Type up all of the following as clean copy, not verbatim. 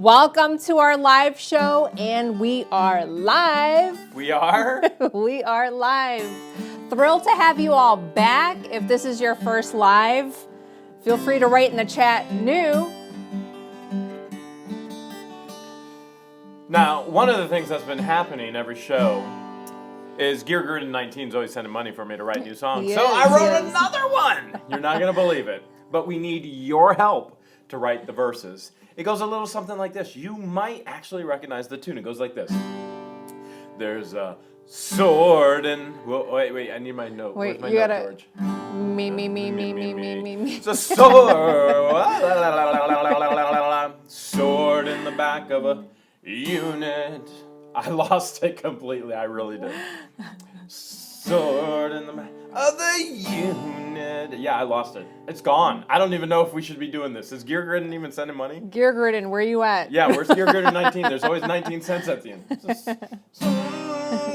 Welcome to our live show, and we are live. We are? We are live. Thrilled to have you all back. If this is your first live, feel free to write in the chat new. Now, one of the things that's been happening every show is Gear Gruden 19 is always sending money for me to write new songs. He so is, I wrote he is. another one. You're not going to believe it. But we need your help to write the verses. It goes a little something like this. You might actually recognize the tune. It goes like this. There's a sword and... Wait, I need my note. Wait, Where's my you note, gotta... George? Me. It's a sword. Sword in the back of a unit. I lost it completely. I really did. Sword in the back of the unit. Yeah, I lost it. It's gone. I don't even know if we should be doing this. Is Gear Gruden even sending money? Gear Gruden, where you at? Yeah, where's Gear Gruden 19? There's always 19 cents at the end.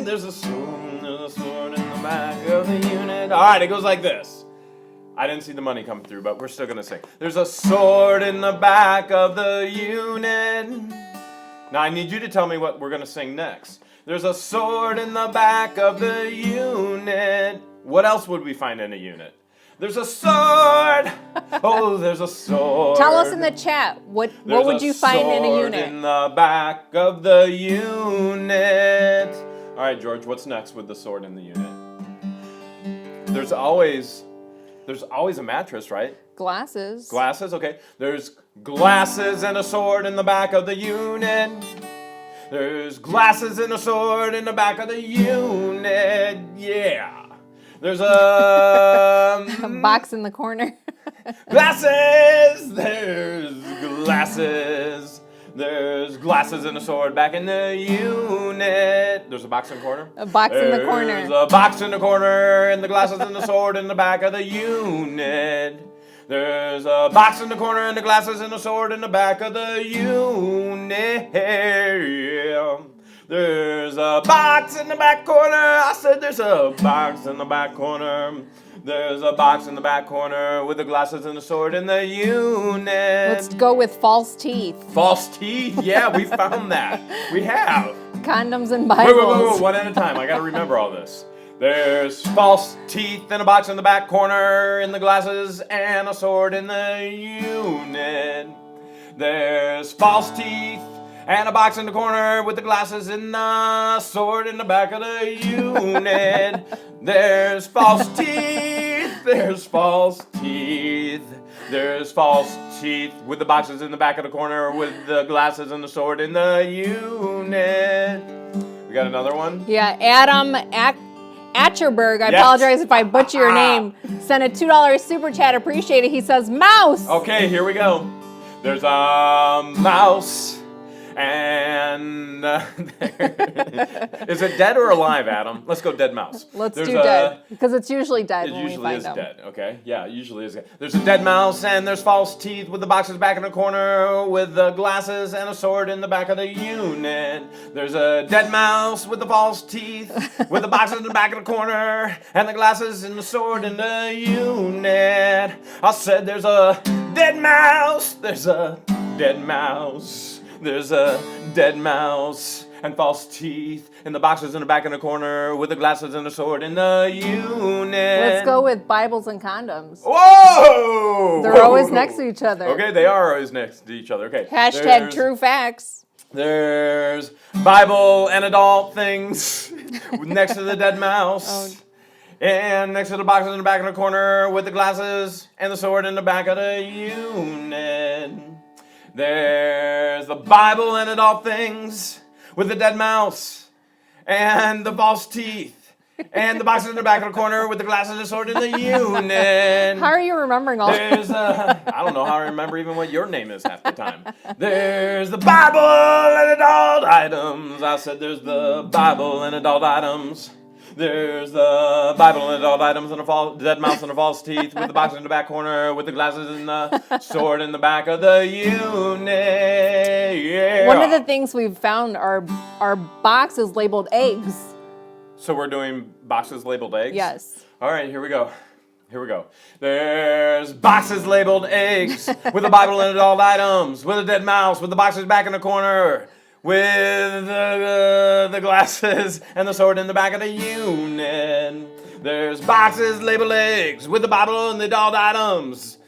There's a sword in the back of the unit. All right, it goes like this. I didn't see the money come through, but we're still going to sing. There's a sword in the back of the unit. Now, I need you to tell me what we're going to sing next. There's a sword in the back of the unit. What else would we find in a unit? There's a sword. Oh, there's a sword. Tell us in the chat, what would you find in a unit? Sword in the back of the unit. All right, George, what's next with the sword in the unit? There's always a mattress, right? Glasses. Glasses, okay. There's glasses and a sword in the back of the unit. There's glasses and a sword in the back of the unit. Yeah. There's a box in the corner. Glasses. There's glasses. There's glasses and a sword back in the unit. There's a box in the corner. A box in the corner. There's a box in the corner and the glasses and the sword in the back of the unit. There's a box in the corner and the glasses and the sword in the back of the unit. There's a box in the back corner. I said there's a box in the back corner. There's a box in the back corner with the glasses and the sword in the unit. Let's go with false teeth. False teeth? Yeah, we found that. We have. Condoms and Bibles. Wait, one at a time. I got to remember all this. There's false teeth in a box in the back corner, in the glasses, and a sword in the unit. There's false teeth and a box in the corner with the glasses and the sword in the back of the unit. There's false teeth. There's false teeth. There's false teeth with the boxes in the back of the corner with the glasses and the sword in the unit. We got another one? Yeah, Adam Atcherberg, I apologize if I butcher your name, sent a $2 super chat. Appreciate it. He says, mouse. Okay, here we go. There's a mouse. And is it dead or alive, Adam? Let's go dead mouse. Let's do dead, because it's usually dead when we usually find is them. dead, okay? Yeah, it usually is dead. There's a dead mouse and there's false teeth with the boxes back in the corner with the glasses and a sword in the back of the unit. There's a dead mouse with the false teeth with the boxes in the back of the corner and the glasses and the sword in the unit. I said there's a dead mouse. There's a dead mouse. There's a dead mouse and false teeth and the boxes in the back in the corner with the glasses and the sword in the unit. Let's go with Bibles and condoms. Whoa! They're always next to each other. Okay, they are always next to each other. Okay. Hashtag true facts. There's Bible and adult things next to the dead mouse. Oh. And next to the boxes in the back in the corner with the glasses and the sword in the back of the unit. There's the Bible and adult things with the dead mouse and the false teeth and the boxes in the back of the corner with the glasses and the sword in the unit. How are you remembering all There's I don't know how I remember even what your name is half the time. There's the Bible and adult items. I said there's the Bible and adult items. There's the Bible and adult items and a dead mouse and a false teeth with the box in the back corner with the glasses and the sword in the back of the unit. Yeah. One of the things we've found are boxes labeled eggs. So we're doing boxes labeled eggs? Yes. All right, here we go. Here we go. There's boxes labeled eggs with a Bible and adult items, with a dead mouse, with the boxes back in the corner, with the glasses and the sword in the back of the unit. There's boxes labeled eggs with the Bible and the adult items,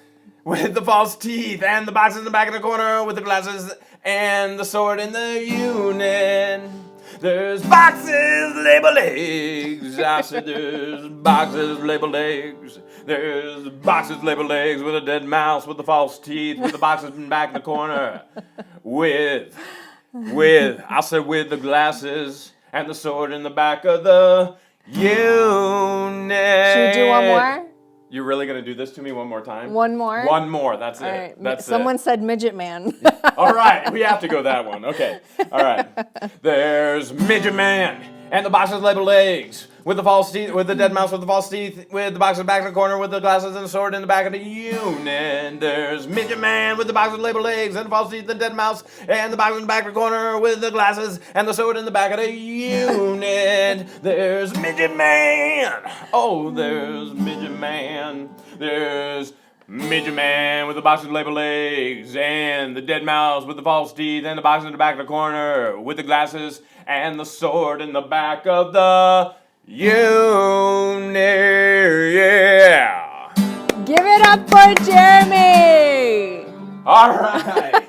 with the false teeth and the boxes in the back of the corner, with the glasses and the sword in the unit. There's boxes labeled eggs. I said there's boxes labeled eggs. There's boxes labeled eggs with a dead mouse, with the false teeth, with the boxes in back in the corner. With the glasses and the sword in the back of the unit. Should we do one more? You're really going to do this to me one more time? One more? One more, that's All it. right. That's Someone said midget man. All right, we have to go that one. Okay, all right. There's Midget Man and the boxes labeled eggs with the false teeth, with the dead mouse with the false teeth, with the boxes back in the corner, with the glasses and the sword in the back of the unit. There's Midget Man with the boxes labeled eggs and the false teeth, the dead mouse, and the boxes in the back of the corner with the glasses and the sword in the back of the unit. There's Midget Man. Oh, there's Midget Man. There's Midget Man with the boxes labeled eggs and the dead mouse with the false teeth and the boxes in the back of the corner with the glasses and the sword in the back of the unit. Yeah. Give it up for Jeremy. All right.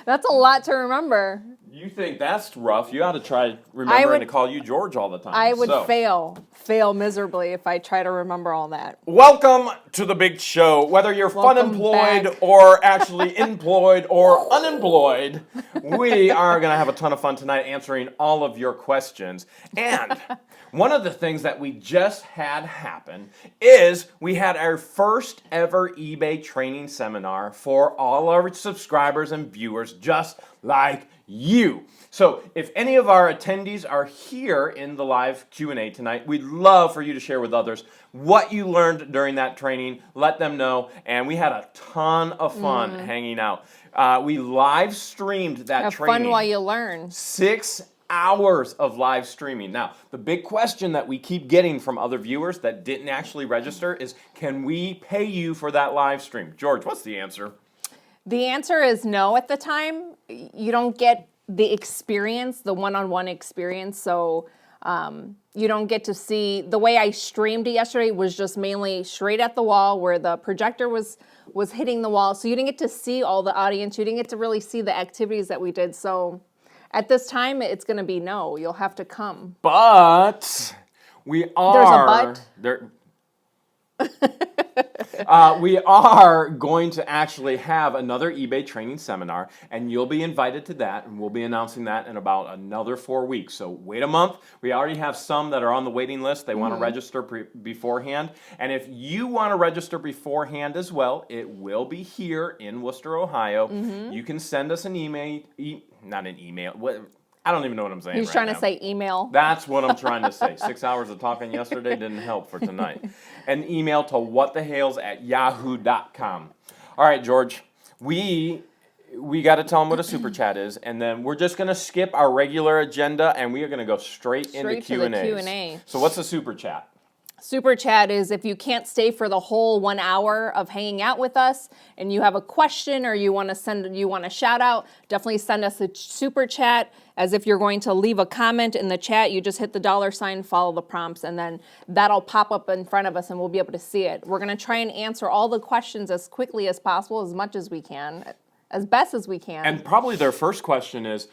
That's a lot to remember. You think that's rough? You ought to try remembering to call you George all the time. I would fail miserably if I try to remember all that. Welcome to the big show. Whether you're fun-employed or actually employed or unemployed, we are going to have a ton of fun tonight answering all of your questions. And one of the things that we just had happen is we had our first ever eBay training seminar for all our subscribers and viewers, just like you. So if any of our attendees are here in the live Q&A tonight, we'd love for you to share with others what you learned during that training. Let them know. And we had a ton of fun hanging out. We live streamed that training. Have fun while you learn. 6 hours of live streaming. Now, the big question that we keep getting from other viewers that didn't actually register is, can we pay you for that live stream? George, what's the answer? The answer is no at the time. You don't get the experience, the one-on-one experience, so you don't get to see. The way I streamed it yesterday was just mainly straight at the wall where the projector was hitting the wall, so you didn't get to see all the audience. You didn't get to really see the activities that we did, so at this time, it's going to be no. You'll have to come. But we are... There's a but? We are going to actually have another eBay training seminar, and you'll be invited to that, and we'll be announcing that in about another 4 weeks. So wait a month. We already have some that are on the waiting list. They want to register beforehand. And if you want to register beforehand as well, it will be here in Wooster, Ohio. You can send us an email. Not an email. I don't even know what I'm saying. He's trying to say email. That's what I'm trying to say. 6 hours of talking yesterday didn't help for tonight. An email to whatthehales@yahoo.com. All right, George, we got to tell them what a super chat is, and then we're just going to skip our regular agenda, and we are going to go straight into Q&As. To the Q&A. So what's a super chat? Super chat is if you can't stay for the whole 1 hour of hanging out with us and you have a question or you want to shout out, definitely send us a super chat. As if you're going to leave a comment in the chat, you just hit the $sign, follow the prompts, and then that'll pop up in front of us and we'll be able to see it. We're going to try and answer all the questions as quickly as possible, as much as we can, as best as we can. And probably their first question is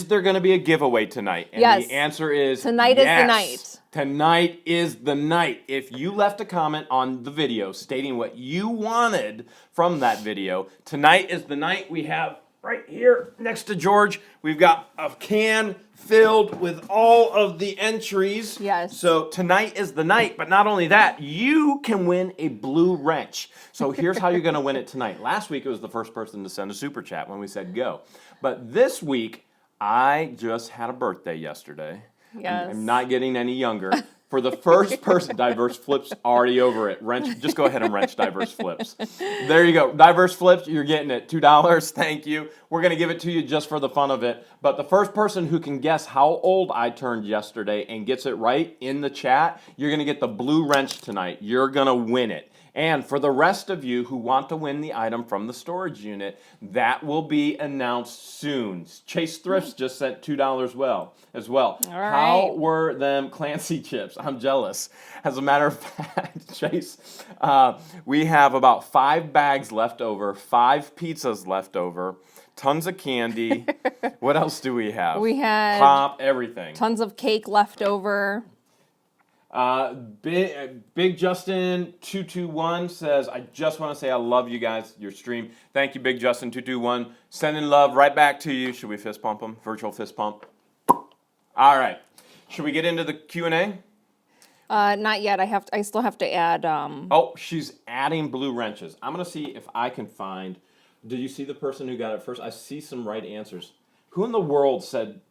there going to be a giveaway tonight? And yes. The answer is tonight yes. is the night. Tonight is the night. If you left a comment on the video stating what you wanted from that video, tonight is the night. We have right here next to George, we've got a can filled with all of the entries. Yes. So tonight is the night, but not only that, you can win a blue wrench. So here's how you're going to win it tonight. Last week, it was the first person to send a super chat when we said go. But this week, I just had a birthday yesterday. Yes. I'm not getting any younger. For the first person, Diverse Flips already over it. Wrench, just go ahead and wrench Diverse Flips. There you go. Diverse Flips, you're getting it. $2, thank you. We're going to give it to you just for the fun of it. But the first person who can guess how old I turned yesterday and gets it right in the chat, you're going to get the blue wrench tonight. You're going to win it. And for the rest of you who want to win the item from the storage unit, that will be announced soon. Chase Thrifts just sent $2 as well. All right. How were them Clancy chips? I'm jealous. As a matter of fact, Chase, we have about 5 bags left over, 5 pizzas left over, tons of candy. What else do we have? We had pop, everything. tons of cake left over. Big Justin 221 says, I just want to say I love you guys, your stream. Thank you, Big Justin 221. Sending love right back to you. Should we fist pump him? Virtual fist pump. All right. Should we get into the Q&A? Not yet. I still have to add. Oh, she's adding blue wrenches. I'm going to see if I can find. Did you see the person who got it first? I see some right answers. Who in the world said,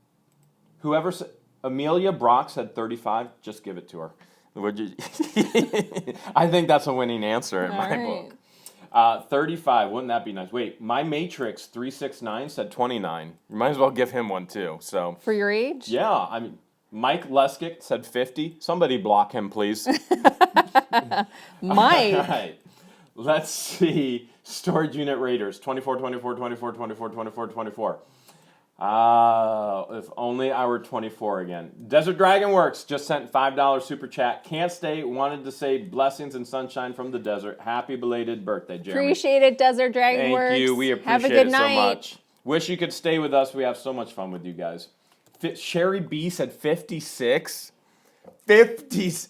whoever said, Amelia Brock said 35, just give it to her. Would you? I think that's a winning answer in my book. 35, wouldn't that be nice? Wait, my Matrix 369 said 29. You might as well give him one too. So For your age? Yeah, I mean, Mike Leskick said 50. Somebody block him, please. Mike. All right, let's see. Storage unit raiders, 24, 24, 24, 24, 24, 24. If only I were 24 again. Desert Dragon Works just sent $5 super chat. Can't stay. Wanted to say blessings and sunshine from the desert. Happy belated birthday, Jeremy. Appreciate it, Desert Dragon Works. Thank you. We appreciate Have a good it night. so much. Wish you could stay with us. We have so much fun with you guys. Sherry B said 56. 50s.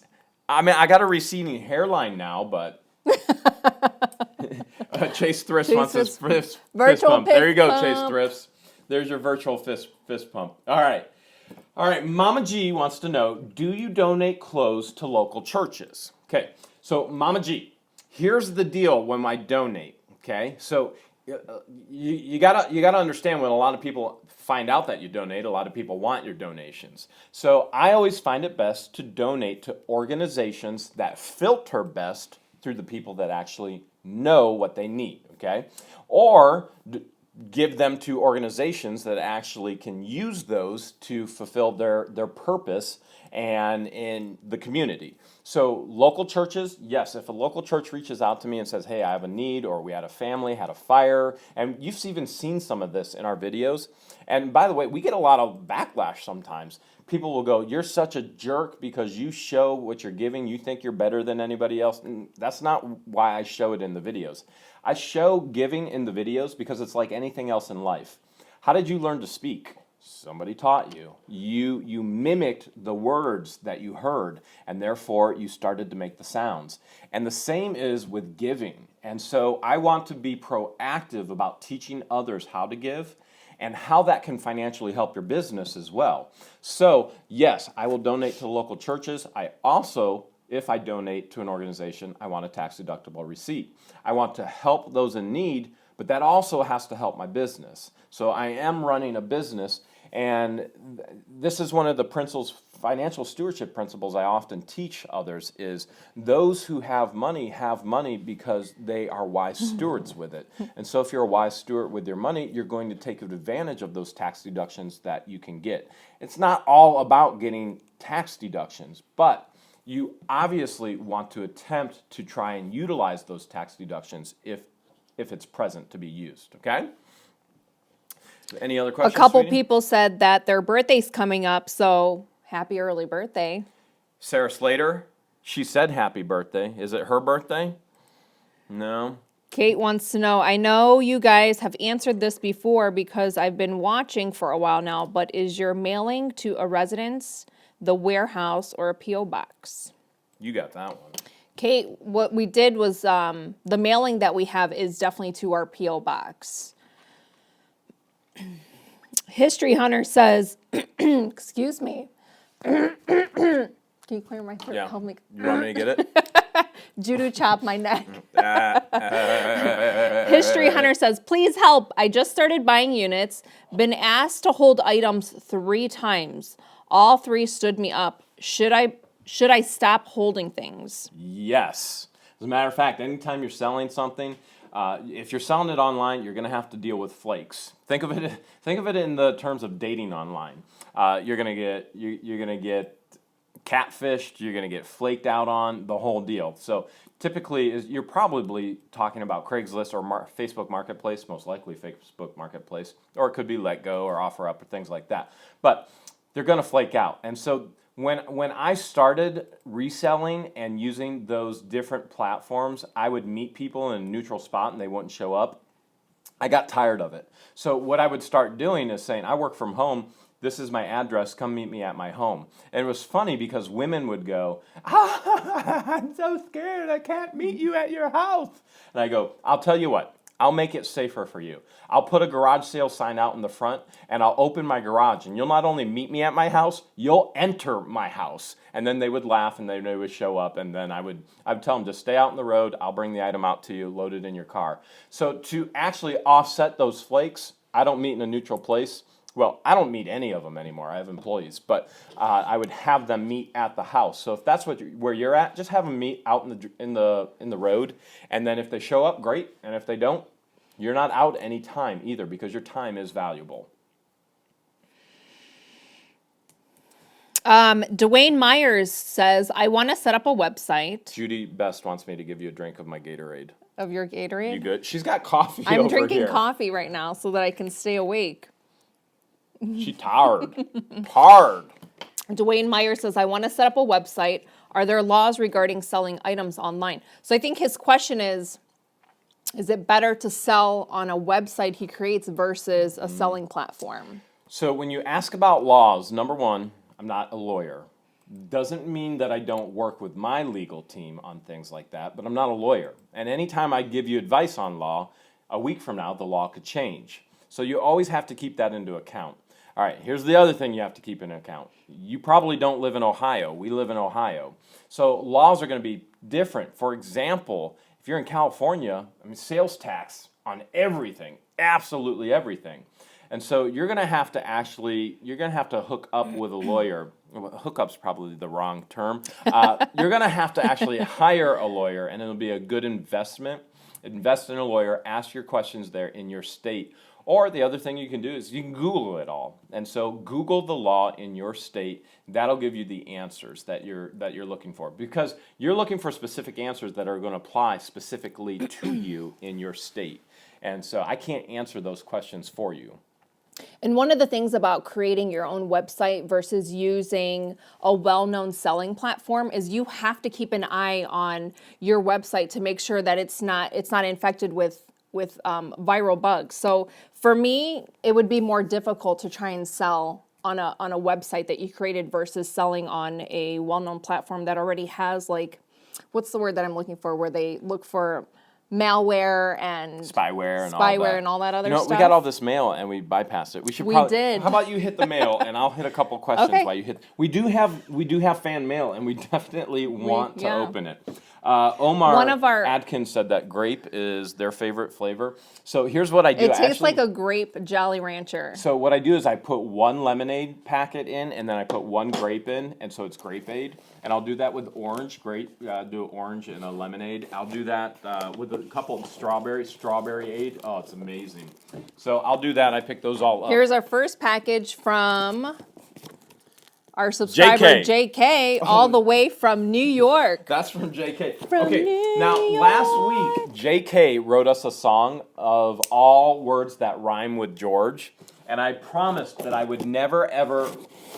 I mean, I got a receding hairline now, but Chase Thrifts wants his fist pump. There you go, Chase Thrifts. There's your virtual fist pump. All right. Mama G wants to know, do you donate clothes to local churches? Okay, so Mama G, here's the deal when I donate, okay? So you gotta understand when a lot of people find out that you donate, a lot of people want your donations. So I always find it best to donate to organizations that filter best through the people that actually know what they need, okay? Or give them to organizations that actually can use those to fulfill their purpose and in the community. So local churches, yes, if a local church reaches out to me and says, hey, I have a need, or we had a family, had a fire, and you've even seen some of this in our videos. And by the way, we get a lot of backlash sometimes. People will go, you're such a jerk because you show what you're giving. You think you're better than anybody else. And that's not why I show it in the videos. I show giving in the videos because it's like anything else in life. How did you learn to speak? Somebody taught you. You mimicked the words that you heard, and therefore you started to make the sounds. And the same is with giving. And so I want to be proactive about teaching others how to give and how that can financially help your business as well. So yes, I will donate to local churches. I also, if I donate to an organization, I want a tax-deductible receipt. I want to help those in need, but that also has to help my business. So I am running a business, and this is one of the financial stewardship principles I often teach others is those who have money because they are wise stewards with it. And so if you're a wise steward with your money, you're going to take advantage of those tax deductions that you can get. It's not all about getting tax deductions, but you obviously want to attempt to try and utilize those tax deductions if it's present to be used, okay? Any other questions? A couple sweetie? people said that their birthday's coming up, so happy early birthday. Sarah Slater, she said happy birthday. Is it her birthday? No. Kate wants to know, I know you guys have answered this before because I've been watching for a while now, but is your mailing to a residence, the warehouse, or a P.O. box? You got that one. Kate, what we did was the mailing that we have is definitely to our P.O. box. History Hunter says, excuse me. Can you clear my throat? Yeah. Help me. You want me to get it? Judo chop my neck. History Hunter says, please help. I just started buying units. Been asked to hold items 3 times. All 3 stood me up. Should I stop holding things? Yes. As a matter of fact, anytime you're selling something, if you're selling it online, you're going to have to deal with flakes. Think of it in the terms of dating online. You're going to get catfished, you're going to get flaked out on, the whole deal. So typically, you're probably talking about Craigslist or Facebook Marketplace, most likely Facebook Marketplace, or it could be Let Go or OfferUp or things like that. But they're going to flake out. And so when I started reselling and using those different platforms, I would meet people in a neutral spot and they wouldn't show up. I got tired of it. So what I would start doing is saying, I work from home. This is my address. Come meet me at my home. And it was funny because women would go, I'm so scared. I can't meet you at your house. And I go, I'll tell you what. I'll make it safer for you. I'll put a garage sale sign out in the front, and I'll open my garage. And you'll not only meet me at my house, you'll enter my house. And then they would laugh, and they would show up. And then I would tell them, just stay out in the road. I'll bring the item out to you, load it in your car. So to actually offset those flakes, I don't meet in a neutral place. Well, I don't meet any of them anymore. I have employees, but I would have them meet at the house. So if that's where you're at, just have them meet out in the road, and then if they show up, great. And if they don't, you're not out any time either because your time is valuable. Dwayne Myers says, I want to set up a website. Judy Best wants me to give you a drink of my Gatorade. Of your Gatorade? You good? She's got coffee over I'm drinking here. coffee right now so that I can stay awake. She tired. Hard. Dwayne Myers says, I want to set up a website. Are there laws regarding selling items online? So I think his question is it better to sell on a website he creates versus a selling platform? So when you ask about laws, number one, I'm not a lawyer. Doesn't mean that I don't work with my legal team on things like that, but I'm not a lawyer. And anytime I give you advice on law, a week from now, the law could change. So you always have to keep that into account. All right, here's the other thing you have to keep in account. You probably don't live in Ohio. We live in Ohio. So laws are going to be different. For example, if you're in California, sales tax on everything, absolutely everything. And so you're going to have to hook up with a lawyer. Well, hookup's probably the wrong term. You're going to have to actually hire a lawyer, and it'll be a good investment. Invest in a lawyer, ask your questions there in your state. Or the other thing you can do is you can Google it all. And so Google the law in your state. That'll give you the answers that you're looking for. Because you're looking for specific answers that are going to apply specifically to you in your state. And so I can't answer those questions for you. And one of the things about creating your own website versus using a well-known selling platform is you have to keep an eye on your website to make sure that it's not infected with viral bugs. So for me, it would be more difficult to try and sell on a website that you created versus selling on a well-known platform that already has, like, what's the word that I'm looking for, where they look for malware and spyware and all that other stuff. We got all this mail and we bypassed it. We did. How about you hit the mail and I'll hit a couple questions while you hit. We do have fan mail and we definitely want to open it. Omar Adkins said that grape is their favorite flavor. So here's what I do. It tastes like a grape Jolly Rancher. So what I do is I put one lemonade packet in, and then I put one grape in, and so it's Grape-Aid. And I'll do that with orange. Do orange and a lemonade. I'll do that with a couple of Strawberry-Aid. Oh, it's amazing. So I'll do that. I pick those all up. Here's our first package from our subscriber, JK, all the way from New York. That's from JK. Now, last week, JK wrote us a song of all words that rhyme with George, and I promised that I would never, ever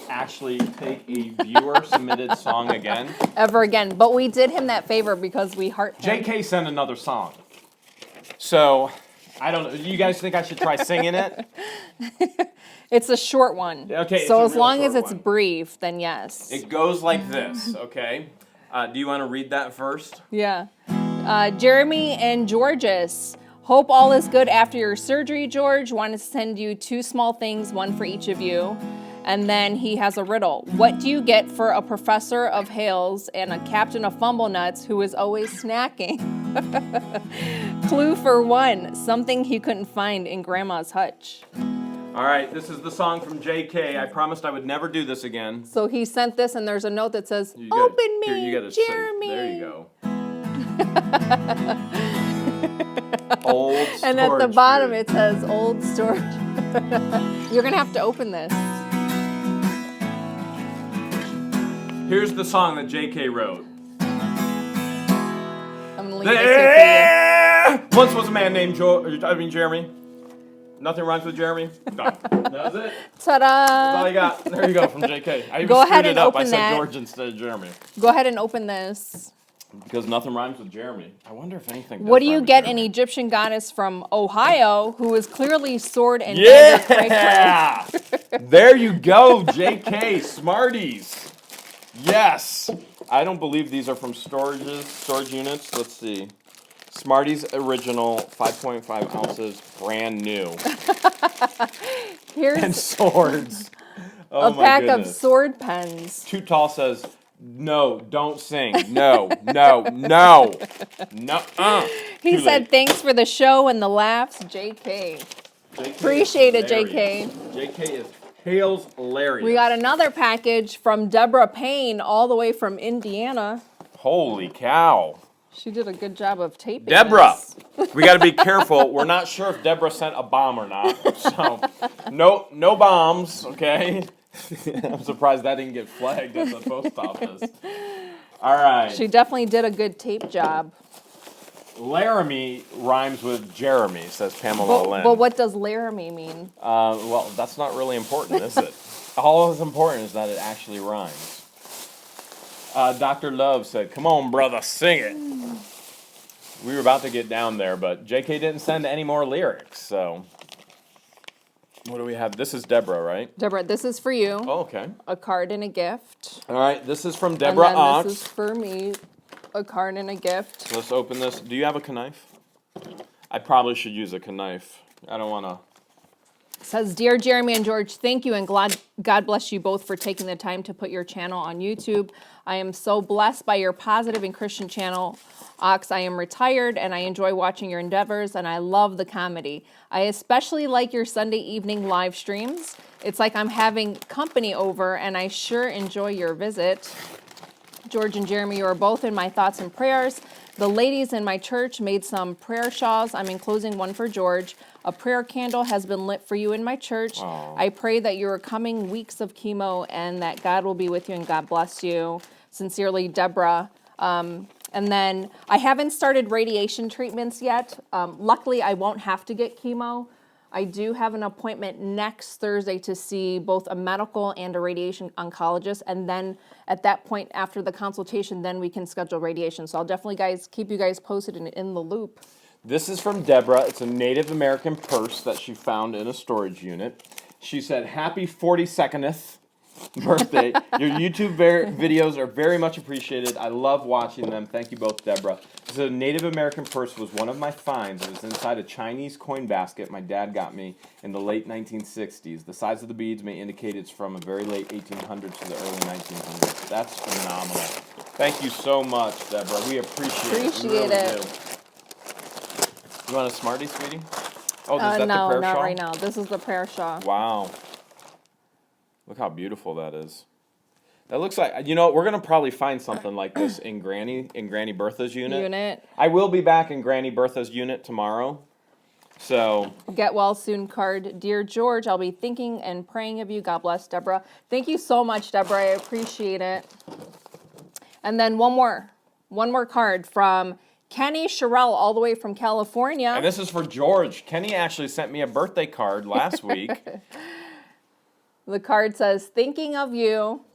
actually take a viewer-submitted song again. Ever again. But we did him that favor because we heart him. JK sent another song. So, I don't know. You guys think I should try singing it? It's a short one. Okay. So as long as it's brief, then yes. It goes like this, okay? Do you want to read that first? Yeah. Jeremy and Georges. Hope all is good after your surgery, George. Want to send you 2 small things, one for each of you. And then he has a riddle. What do you get for a professor of Hales and a captain of Fumblenuts who is always snacking? Clue for 1, something he couldn't find in Grandma's hutch. All right, this is the song from JK. I promised I would never do this again. So he sent this, and there's a note that says, "Open me, Jeremy." There you go. Old storage. And at the bottom it says old storage. You're going to have to open this. Here's the song that JK wrote. I'm gonna leave this here for Once was a man named Jeremy. Nothing rhymes with Jeremy. No. That's it. you. Ta-da! That's all you got. There you go from JK. I even Go ahead screwed it and up. open I said that. George instead of Jeremy. Go ahead and open this. Because nothing rhymes with Jeremy. I wonder if anything does What do rhyme you with get Jeremy. an Egyptian goddess from Ohio who is clearly sword and dagger cray-cray? Yeah! There you go, JK. Smarties. Yes. I don't believe these are from storage units. Let's see. Smarties original, 5.5 ounces, brand new. Here's And swords. Oh a my pack goodness. of sword pens. Too Tall says, no, don't sing. No, no, no. No. He Too said, late. thanks for the show and the laughs, JK. JK Appreciate is it, hilarious. JK is Hales hilarious. We got another package from Deborah Payne, all the way from Indiana. Holy cow. She did a good job of taping Deborah, this. we got to be careful. We're not sure if Deborah sent a bomb or not. So, no bombs, okay? I'm surprised that didn't get flagged at the post office. All right. She definitely did a good tape job. Laramie rhymes with Jeremy, says Pamela Lynn. But what does Laramie mean? Well, that's not really important, is it? All that's important is that it actually rhymes. Dr. Love said, come on, brother, sing it. We were about to get down there, but JK didn't send any more lyrics, so. What do we have? This is Deborah, right? Deborah, this is for you. Oh, okay. A card and a gift. All right, this is from Deborah And then Ox. this is for me. A card and a gift. Let's open this. Do you have a knife? I probably should use a knife. I don't want to. Says, Dear Jeremy and George, thank you and God bless you both for taking the time to put your channel on YouTube. I am so blessed by your positive and Christian channel. Ox, I am retired and I enjoy watching your endeavors and I love the comedy. I especially like your Sunday evening live streams. It's like I'm having company over and I sure enjoy your visit. George and Jeremy, you are both in my thoughts and prayers. The ladies in my church made some prayer shawls. I'm enclosing one for George. A prayer candle has been lit for you in my church. Aww. I pray that your coming weeks of chemo and that God will be with you and God bless you. Sincerely, Deborah. And then I haven't started radiation treatments yet. Luckily, I won't have to get chemo. I do have an appointment next Thursday to see both a medical and a radiation oncologist. And then at that point, after the consultation, then we can schedule radiation. So I'll definitely keep you guys posted and in the loop. This is from Deborah. It's a Native American purse that she found in a storage unit. She said, happy 42nd birthday. Your YouTube videos are very much appreciated. I love watching them. Thank you both, Deborah. This is a Native American purse was one of my finds. It was inside a Chinese coin basket my dad got me in the late 1960s. The size of the beads may indicate it's from a very late 1800s to the early 1900s. That's phenomenal. Thank you so much, Deborah. We appreciate it. We Appreciate really it. do. You want a Smartie, sweetie? Oh, is that the No, prayer not shawl? right now. This is the prayer shawl. Wow. Look how beautiful that is. That looks like, we're going to probably find something like this in Granny Bertha's unit. I will be back in Granny Bertha's unit tomorrow. So. Get well soon card. Dear George, I'll be thinking and praying of you. God bless, Deborah. Thank you so much, Deborah. I appreciate it. And then one more card from Kenny Sherrill, all the way from California. And this is for George. Kenny actually sent me a birthday card last week. The card says, thinking of you.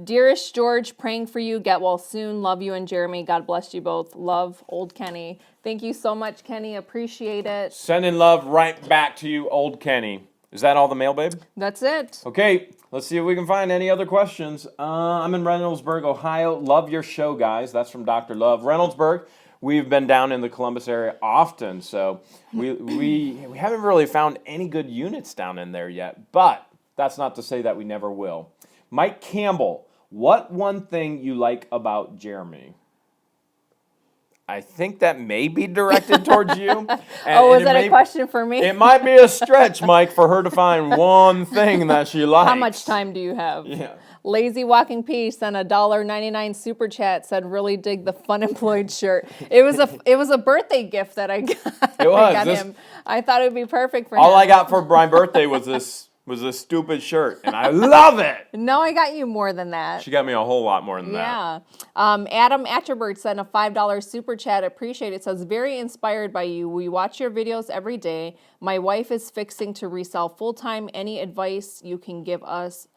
Dearest George, praying for you. Get well soon. Love you and Jeremy. God bless you both. Love, old Kenny. Thank you so much, Kenny. Appreciate it. Sending love right back to you, old Kenny. Is that all the mail, babe? That's it. Okay, let's see if we can find any other questions. I'm in Reynoldsburg, Ohio. Love your show, guys. That's from Dr. Love. Reynoldsburg, we've been down in the Columbus area often, so we haven't really found any good units down in there yet, but that's not to say that we never will. Mike Campbell, what one thing you like about Jeremy? I think that may be directed towards you. Is that a question for me? It might be a stretch, Mike, for her to find one thing that she likes. How much time do you have? Yeah. Lazy Walking Peace sent a $1.99 super chat, said really dig the Fun Employed shirt. It was a birthday gift that I got. It was. I got him. I thought it would be perfect for him. All I got for my birthday was this was this stupid shirt, and I love it. No, I got you more than that. She got me a whole lot more than that. Yeah. Adam Atterbird sent a $5 super chat. Appreciate it. Says, very inspired by you. We watch your videos every day. My wife is fixing to resell full-time. Any advice you can give us?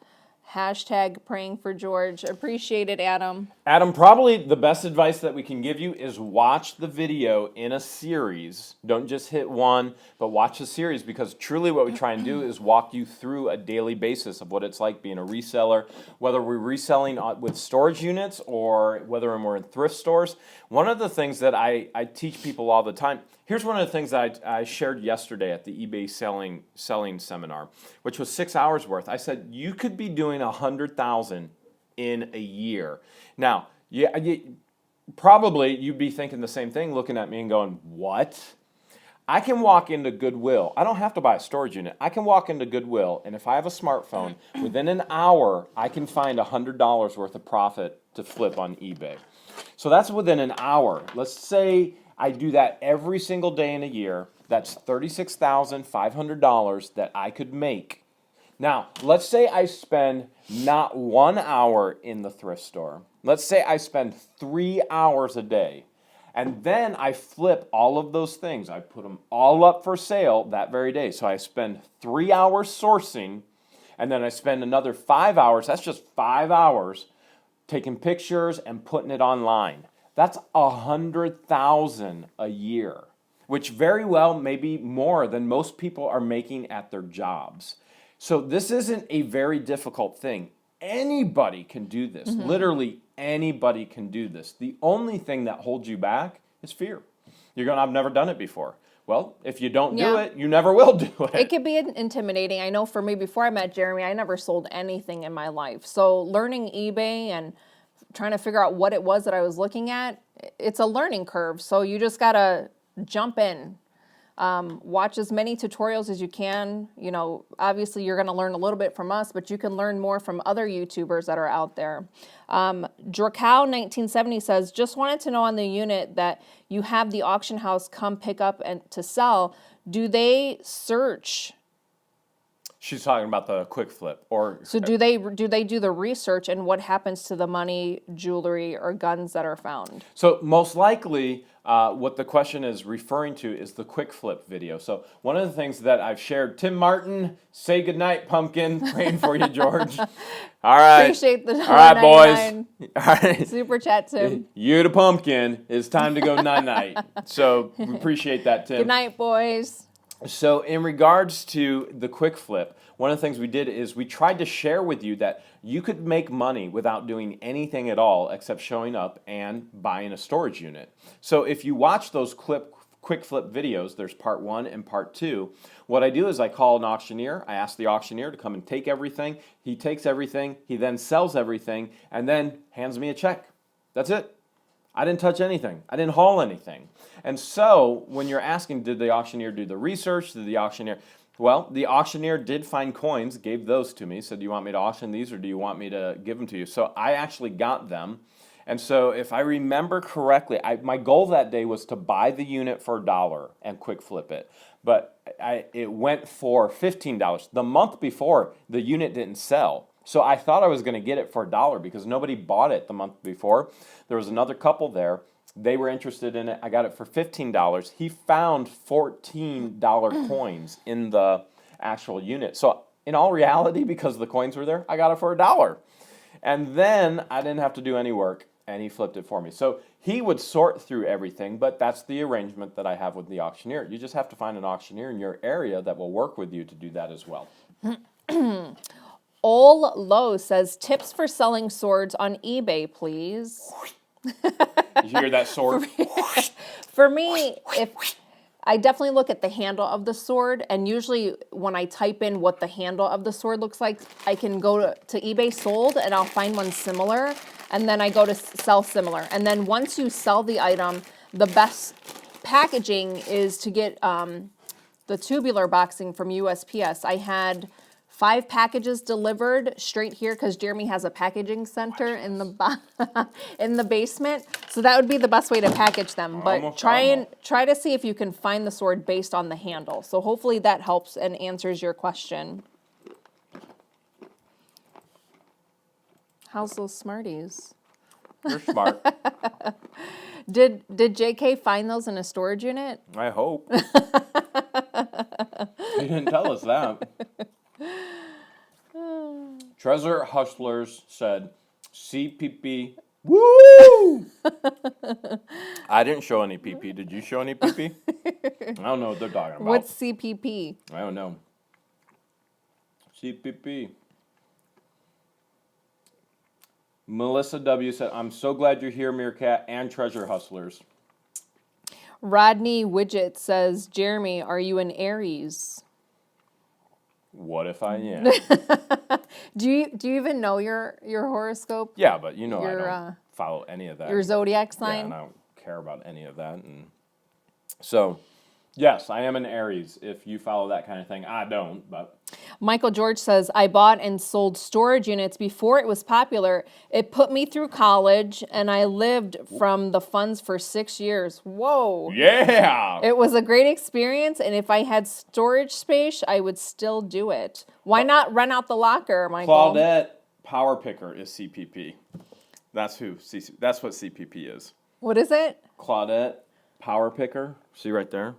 Hashtag praying for George. Appreciate it, Adam. Adam, probably the best advice that we can give you is watch the video in a series. Don't just hit one, but watch the series, because truly what we try and do is walk you through a daily basis of what it's like being a reseller, whether we're reselling with storage units or whether we're in thrift stores. One of the things that I teach people all the time, here's one of the things that I shared yesterday at the eBay selling seminar, which was 6 hours worth. I said, you could be doing 100,000 in a year. Now, probably you'd be thinking the same thing, looking at me and going, what? I can walk into Goodwill. I don't have to buy a storage unit. I can walk into Goodwill, and if I have a smartphone, within an hour, I can find $100 worth of profit to flip on eBay. So that's within an hour. Let's say I do that every single day in a year. That's $36,500 that I could make. Now, let's say I spend not 1 hour in the thrift store. Let's say I spend 3 hours a day. And then I flip all of those things. I put them all up for sale that very day. So I spend 3 hours sourcing, and then I spend another 5 hours. That's just 5 hours taking pictures and putting it online. That's 100,000 a year, which very well may be more than most people are making at their jobs. So this isn't a very difficult thing. Anybody can do this. Literally anybody can do this. The only thing that holds you back is fear. You're going, I've never done it before. Well, if you don't do it, you never will do it. It could be intimidating. I know for me, before I met Jeremy, I never sold anything in my life. So learning eBay and trying to figure out what it was that I was looking at, it's a learning curve. So you just got to jump in. Watch as many tutorials as you can. You know, obviously you're going to learn a little bit from us, but you can learn more from other YouTubers that are out there. Dracow1970 says, just wanted to know on the unit that you have the auction house come pick up and to sell, do they search? She's talking about the quick flip. So do they do the research, and what happens to the money, jewelry, or guns that are found? So most likely what the question is referring to is the quick flip video. So one of the things that I've shared, Tim Martin, say goodnight, pumpkin, praying for you, George. All right. Appreciate the all right, boys. All right. Super chat, Tim. You the pumpkin. It's time to go night-night. So we appreciate that, Tim. Good night, boys. So in regards to the quick flip, one of the things we did is we tried to share with you that you could make money without doing anything at all except showing up and buying a storage unit. So if you watch those quick flip videos, there's part 1 and part 2. What I do is I call an auctioneer. I ask the auctioneer to come and take everything. He takes everything. He then sells everything and then hands me a check. That's it. I didn't touch anything. I didn't haul anything. And so when you're asking, did the auctioneer do the research? Did the auctioneer... Well, the auctioneer did find coins, gave those to me, said, do you want me to auction these or do you want me to give them to you? So I actually got them. And so if I remember correctly, my goal that day was to buy the unit for $1 and quick flip it. But it went for $15. The month before, the unit didn't sell. So I thought I was going to get it for $1 because nobody bought it the month before. There was another couple there. They were interested in it. I got it for $15. He found $14 coins in the actual unit. So in all reality, because the coins were there, I got it for $1. And then I didn't have to do any work, and he flipped it for me. So he would sort through everything, but that's the arrangement that I have with the auctioneer. You just have to find an auctioneer in your area that will work with you to do that as well. Ol Low says, tips for selling swords on eBay, please. Did you hear that sword? For me, if I definitely look at the handle of the sword, and usually when I type in what the handle of the sword looks like, I can go to eBay sold and I'll find one similar, and then I go to sell similar. And then once you sell the item, the best packaging is to get the tubular boxing from USPS. I had 5 packages delivered straight here because Jeremy has a packaging center in the basement. So that would be the best way to package them. But try to see if you can find the sword based on the handle. So hopefully that helps and answers your question. How's those Smarties? You're smart. Did JK find those in a storage unit? I hope. He didn't tell us that. Treasure Hustlers said, CPP. Woo! I didn't show any PP. Did you show any PP? I don't know what they're talking about. What's CPP? I don't know. CPP. Melissa W. said, I'm so glad you're here, Meerkat and Treasure Hustlers. Rodney Widget says, Jeremy, are you an Aries? What if I am? Do you even know your horoscope? Yeah, but you know Your, I don't follow any of that. Your zodiac Yeah, sign? and I don't care about any of that. And so, yes, I am an Aries. If you follow that kind of thing, I don't, but... Michael George says, I bought and sold storage units before it was popular. It put me through college, and I lived from the funds for 6 years. Whoa. Yeah! It was a great experience, and if I had storage space, I would still do it. Why not rent out the locker, Michael? Claudette Power Picker is CPP. That's what CPP is. What is it? Claudette Power Picker. See right there?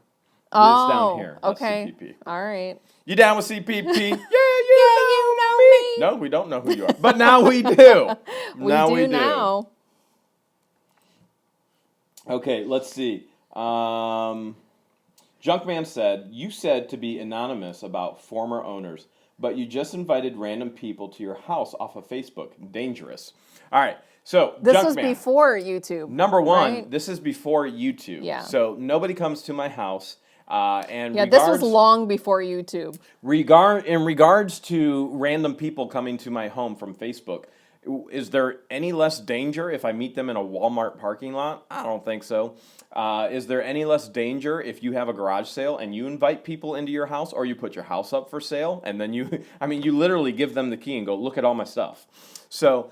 Oh, It's down here. That's okay. CPP. All right. You down with CPP? Yeah, You know me. No, we don't know who you are. But now we do. We do now. Okay, let's see. Junkman said, you said to be anonymous about former owners, but you just invited random people to your house off of Facebook. Dangerous. All right, so This Junkman. was before YouTube. Number one, right? this is before YouTube. Yeah. So nobody comes to my house. And Yeah, this was long before YouTube. In regards to random people coming to my home from Facebook, is there any less danger if I meet them in a Walmart parking lot? I don't think so. Is there any less danger if you have a garage sale and you invite people into your house, or you put your house up for sale and then you literally give them the key and go, look at all my stuff. So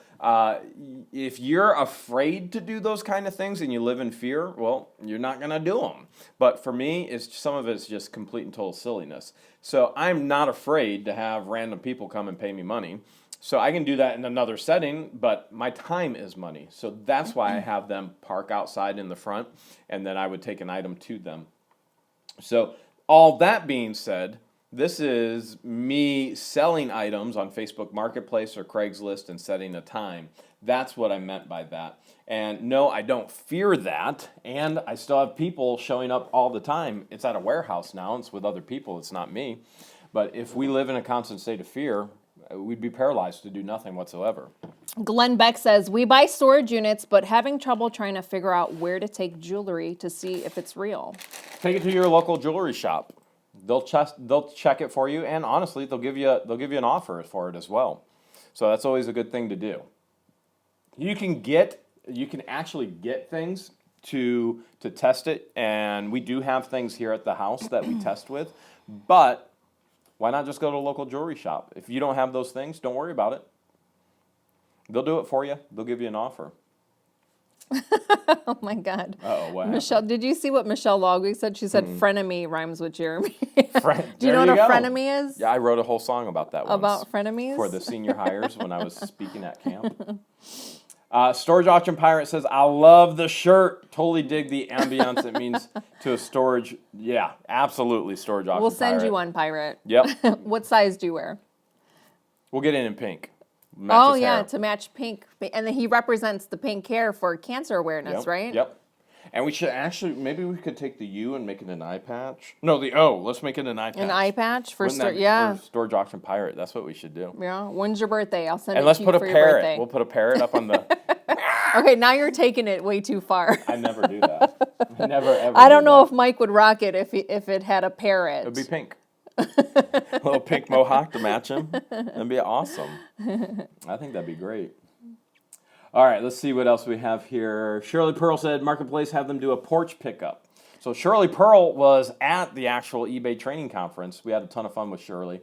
if you're afraid to do those kind of things and you live in fear, well, you're not going to do them. But for me, some of it's just complete and total silliness. So I'm not afraid to have random people come and pay me money. So I can do that in another setting, but my time is money. So that's why I have them park outside in the front, and then I would take an item to them. So all that being said, this is me selling items on Facebook Marketplace or Craigslist and setting a time. That's what I meant by that. And no, I don't fear that. And I still have people showing up all the time. It's at a warehouse now. It's with other people. It's not me. But if we live in a constant state of fear, we'd be paralyzed to do nothing whatsoever. Glenn Beck says, we buy storage units, but having trouble trying to figure out where to take jewelry to see if it's real. Take it to your local jewelry shop. They'll check it for you, and honestly, they'll give you an offer for it as well. So that's always a good thing to do. You can actually get things to test it, and we do have things here at the house that we test with, but why not just go to a local jewelry shop? If you don't have those things, don't worry about it. They'll do it for you. They'll give you an offer. Oh my God. Uh-oh, what Michelle, did you see what Michelle Logwick said? She said frenemy rhymes with Jeremy. Do you know what a frenemy is? Yeah, I wrote a whole song about that once. About frenemies? For the senior hires when I was speaking at camp. Storage Auction Pirate says, I love the shirt. Totally dig the ambience it means to a storage. Yeah, absolutely, Storage Auction Pirate. We'll send you one, Pirate. Yep. What size do you wear? We'll get it in pink. Oh, yeah, to match pink. And then he represents the pink hair for cancer awareness, right? Yep. And we should actually, maybe we could take the U and make it an eye patch. No, the O. Let's make it an eye patch. An eye patch for for Storage Auction Pirate. That's what we should do. Yeah. When's your birthday? I'll send and it to you for your birthday. And let's put a parrot. We'll put a parrot up on the... Okay, now you're taking it way too far. I never do that. I never, ever I don't know if Mike would rock it if it had a parrot. It would be pink. A little pink mohawk to match him. That'd be awesome. I think that'd be great. All right, let's see what else we have here. Shirley Pearl said, Marketplace, have them do a porch pickup. So Shirley Pearl was at the actual eBay training conference. We had a ton of fun with Shirley.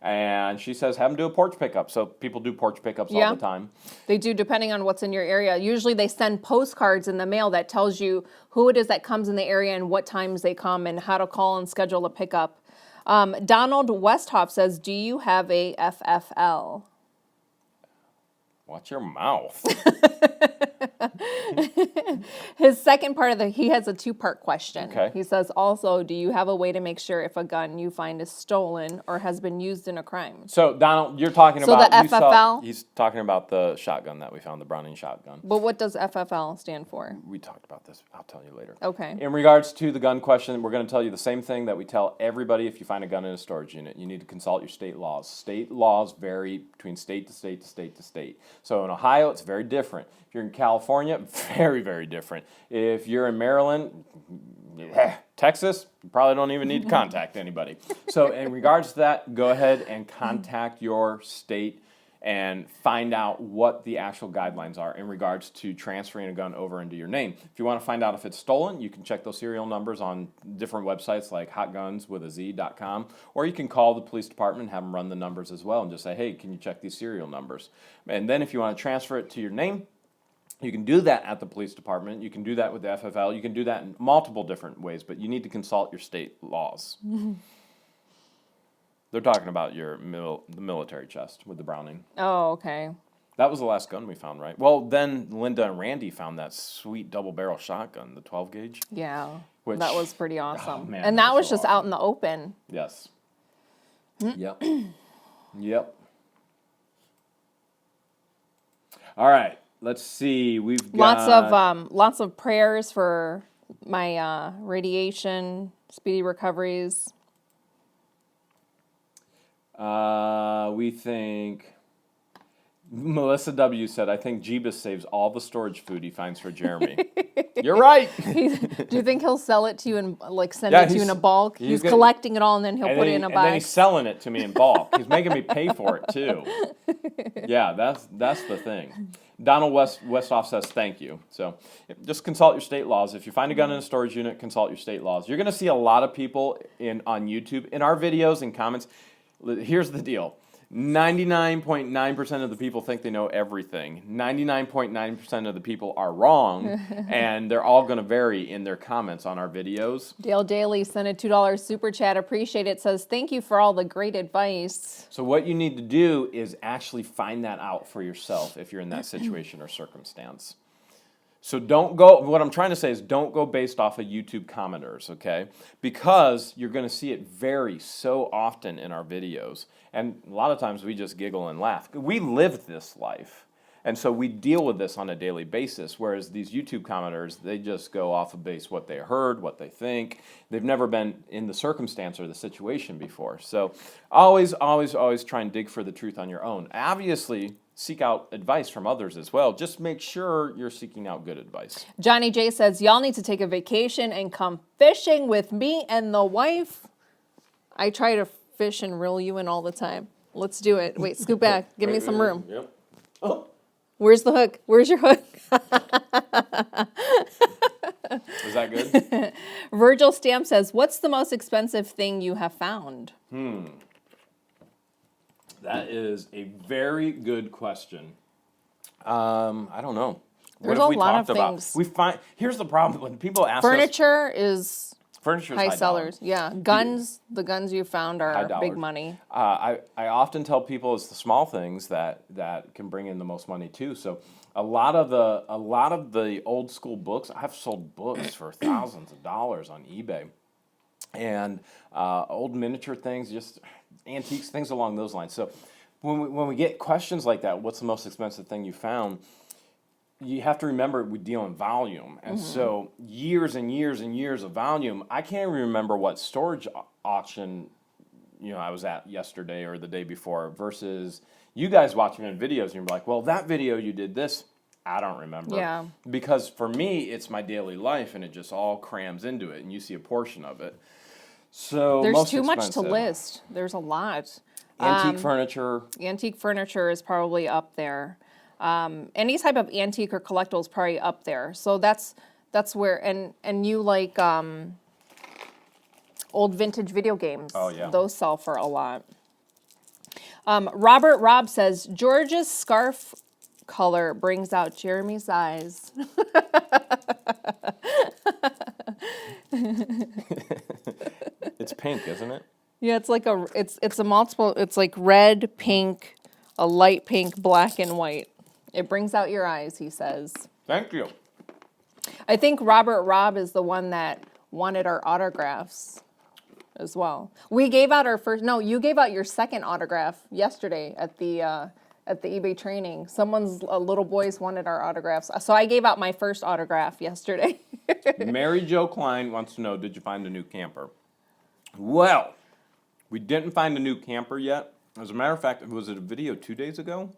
And she says, have them do a porch pickup. So people do porch pickups all the time. They do, depending on what's in your area. Usually they send postcards in the mail that tells you who it is that comes in the area and what times they come and how to call and schedule a pickup. Donald Westhoff says, do you have a FFL? Watch your mouth. His second part he has a 2-part question. Okay. He says, also, do you have a way to make sure if a gun you find is stolen or has been used in a crime? So, Donald, you're talking So about... the FFL? He's talking about the shotgun that we found, the Browning shotgun. But what does FFL stand for? We talked about this. I'll tell you later. Okay. In regards to the gun question, we're going to tell you the same thing that we tell everybody if you find a gun in a storage unit. You need to consult your state laws. State laws vary between state to state to state to state. So in Ohio, it's very different. If you're in California, very, very different. If you're in Maryland, Texas, you probably don't even need to contact anybody. So in regards to that, go ahead and contact your state and find out what the actual guidelines are in regards to transferring a gun over into your name. If you want to find out if it's stolen, you can check those serial numbers on different websites like hotgunswithaz.com, or you can call the police department and have them run the numbers as well and just say, hey, can you check these serial numbers? And then if you want to transfer it to your name, you can do that at the police department. You can do that with the FFL. You can do that in multiple different ways, but you need to consult your state laws. They're talking about the military chest with the Browning. Oh, okay. That was the last gun we found, right? Well, then Linda and Randy found that sweet double-barrel shotgun, the 12-gauge. Yeah, Which, that was pretty awesome. Oh, man, and that was so just awesome. out in the open. Yes. Yep. Yep. All right. Let's see. We've got Lots of prayers for my radiation, speedy recoveries. We think Melissa W. said, I think Jeebus saves all the storage food he finds for Jeremy. You're right. Do you think he'll sell it to you and send it to you in a bulk? He's collecting it all and then he'll put it in a box. And then he's selling it to me in bulk. He's making me pay for it too. Yeah, that's the thing. Donald Westoff says thank you. So just consult your state laws. If you find a gun in a storage unit, consult your state laws. You're going to see a lot of people on YouTube in our videos and comments. Here's the deal. 99.9% of the people think they know everything. 99.9% of the people are wrong, and they're all going to vary in their comments on our videos. Dale Daly sent a $2 super chat. Appreciate it. Says, thank you for all the great advice. So what you need to do is actually find that out for yourself if you're in that situation or circumstance. So don't go, what I'm trying to say is don't go based off of YouTube commenters, okay? Because you're going to see it vary so often in our videos. And a lot of times we just giggle and laugh. We live this life. And so we deal with this on a daily basis, whereas these YouTube commenters, they just go off of base what they heard, what they think. They've never been in the circumstance or the situation before. So always, always, always try and dig for the truth on your own. Obviously, seek out advice from others as well. Just make sure you're seeking out good advice. Johnny J says, y'all need to take a vacation and come fishing with me and the wife. I try to fish and reel you in all the time. Let's do it. Wait, scoot back. Give me some room. Yep. Oh. Where's the hook? Where's your hook? Is that good? Virgil Stamp says, what's the most expensive thing you have found? That is a very good question. I don't know. There's what have a we lot talked of about? things. Here's the problem when people ask Furniture is Furniture's high high sellers. Yeah, guns. The guns you found High are dollars. big money. I often tell people it's the small things that can bring in the most money too. So a lot of the old school books, I've sold books for thousands of dollars on eBay, and old miniature things, just antiques, things along those lines. So when we get questions like that, what's the most expensive thing you found? You have to remember we deal in volume. And so years and years and years of volume, I can't even remember what storage auction I was at yesterday or the day before versus you guys watching in videos and you're like, well, that video you did this, I don't remember. Yeah. Because for me, it's my daily life and it just all crams into it and you see a portion of it. So There's most too much to expensive. list. There's a lot. Antique furniture. Antique furniture is probably up there. Any type of antique or collectible is probably up there. So that's where, and you like old vintage video games. Oh, yeah. Those sell for a lot. Robert Robb says, George's scarf color brings out Jeremy's eyes. It's pink, isn't it? Yeah, it's like it's a multiple, it's like red, pink, a light pink, black, and white. It brings out your eyes, he says. Thank you. I think Robert Robb is the one that wanted our autographs as well. We gave out our first, no, you gave out your second autograph yesterday at the eBay training. Someone's little boys wanted our autographs. So I gave out my first autograph yesterday. Mary Jo Klein wants to know, did you find a new camper? Well, we didn't find a new camper yet. As a matter of fact, was it a video 2 days ago?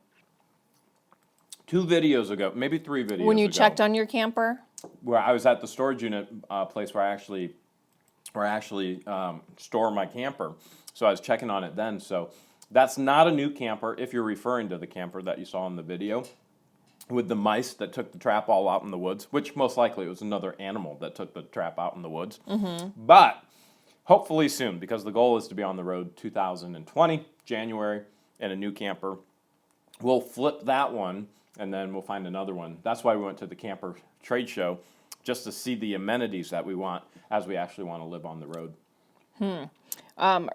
2 videos ago, maybe 3 videos ago. When you checked on your camper? Where I was at the storage unit place where I actually store my camper. So I was checking on it then. So that's not a new camper if you're referring to the camper that you saw in the video with the mice that took the trap all out in the woods, which most likely it was another animal that took the trap out in the woods. Mm-hmm. But hopefully soon, because the goal is to be on the road 2020, January, in a new camper. We'll flip that one, and then we'll find another one. That's why we went to the camper trade show, just to see the amenities that we want as we actually want to live on the road.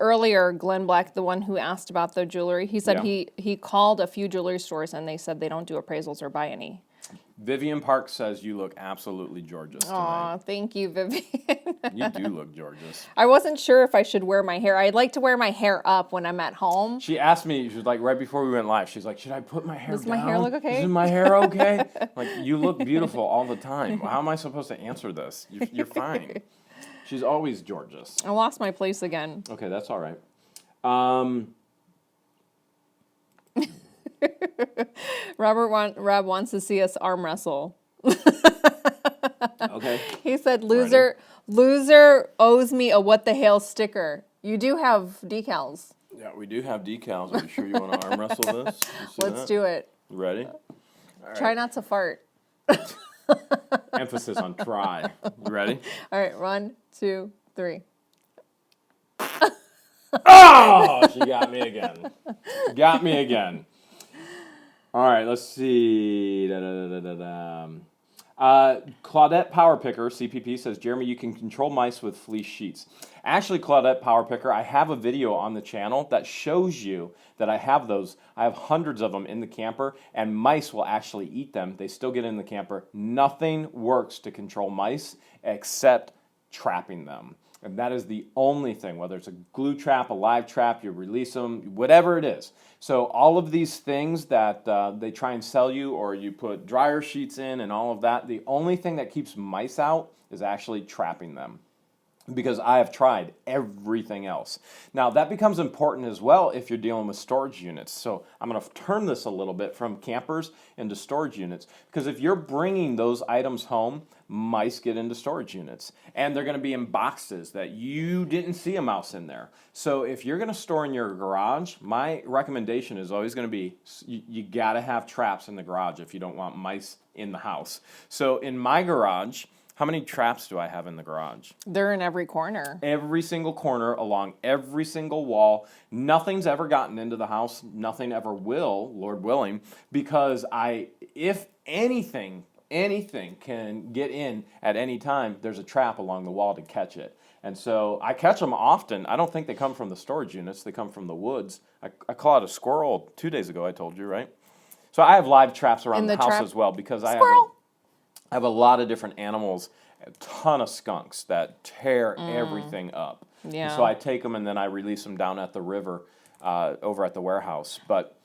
Earlier, Glenn Black, the one who asked about the jewelry, he said he called a few jewelry stores and they said they don't do appraisals or buy any. Vivian Park says you look absolutely gorgeous tonight. Aw, thank you, Vivian. You do look gorgeous. I wasn't sure if I should wear my hair. I'd like to wear my hair up when I'm at home. She asked me, she was like, right before we went live, she's like, should I put my hair down? Does my hair look okay? Is my hair okay? Like, you look beautiful all the time. How am I supposed to answer this? You're fine. She's always gorgeous. I lost my place again. Okay, that's all right. Rob wants to see us arm wrestle. Okay. He said, loser owes me a what the Hale sticker. You do have decals. Yeah, we do have decals. Are you sure you want to arm wrestle this? Let's do it. You ready? Try not to fart. Emphasis on try. You ready? All right, 1, 2, 3. Oh, she got me again. Got me again. All right, let's see. Claudette Power Picker, CPP, says, Jeremy, you can control mice with fleece sheets. Actually, Claudette Power Picker, I have a video on the channel that shows you that I have those. I have hundreds of them in the camper, and mice will actually eat them. They still get in the camper. Nothing works to control mice except trapping them. And that is the only thing, whether it's a glue trap, a live trap, you release them, whatever it is. So all of these things that they try and sell you, or you put dryer sheets in and all of that, the only thing that keeps mice out is actually trapping them. Because I have tried everything else. Now, that becomes important as well if you're dealing with storage units. So I'm going to turn this a little bit from campers into storage units. Because if you're bringing those items home, mice get into storage units. And they're going to be in boxes that you didn't see a mouse in there. So if you're going to store in your garage, my recommendation is always going to be you got to have traps in the garage if you don't want mice in the house. So in my garage, how many traps do I have in the garage? They're in every corner. Every single corner, along every single wall. Nothing's ever gotten into the house. Nothing ever will, Lord willing, because if anything can get in at any time, there's a trap along the wall to catch it. And so I catch them often. I don't think they come from the storage units. They come from the woods. I caught a squirrel 2 days ago, I told you, right? So I have live traps around the house as well because I have a lot of different animals, a ton of skunks that tear everything up. Yeah. And so I take them and then I release them down at the river over at the warehouse. But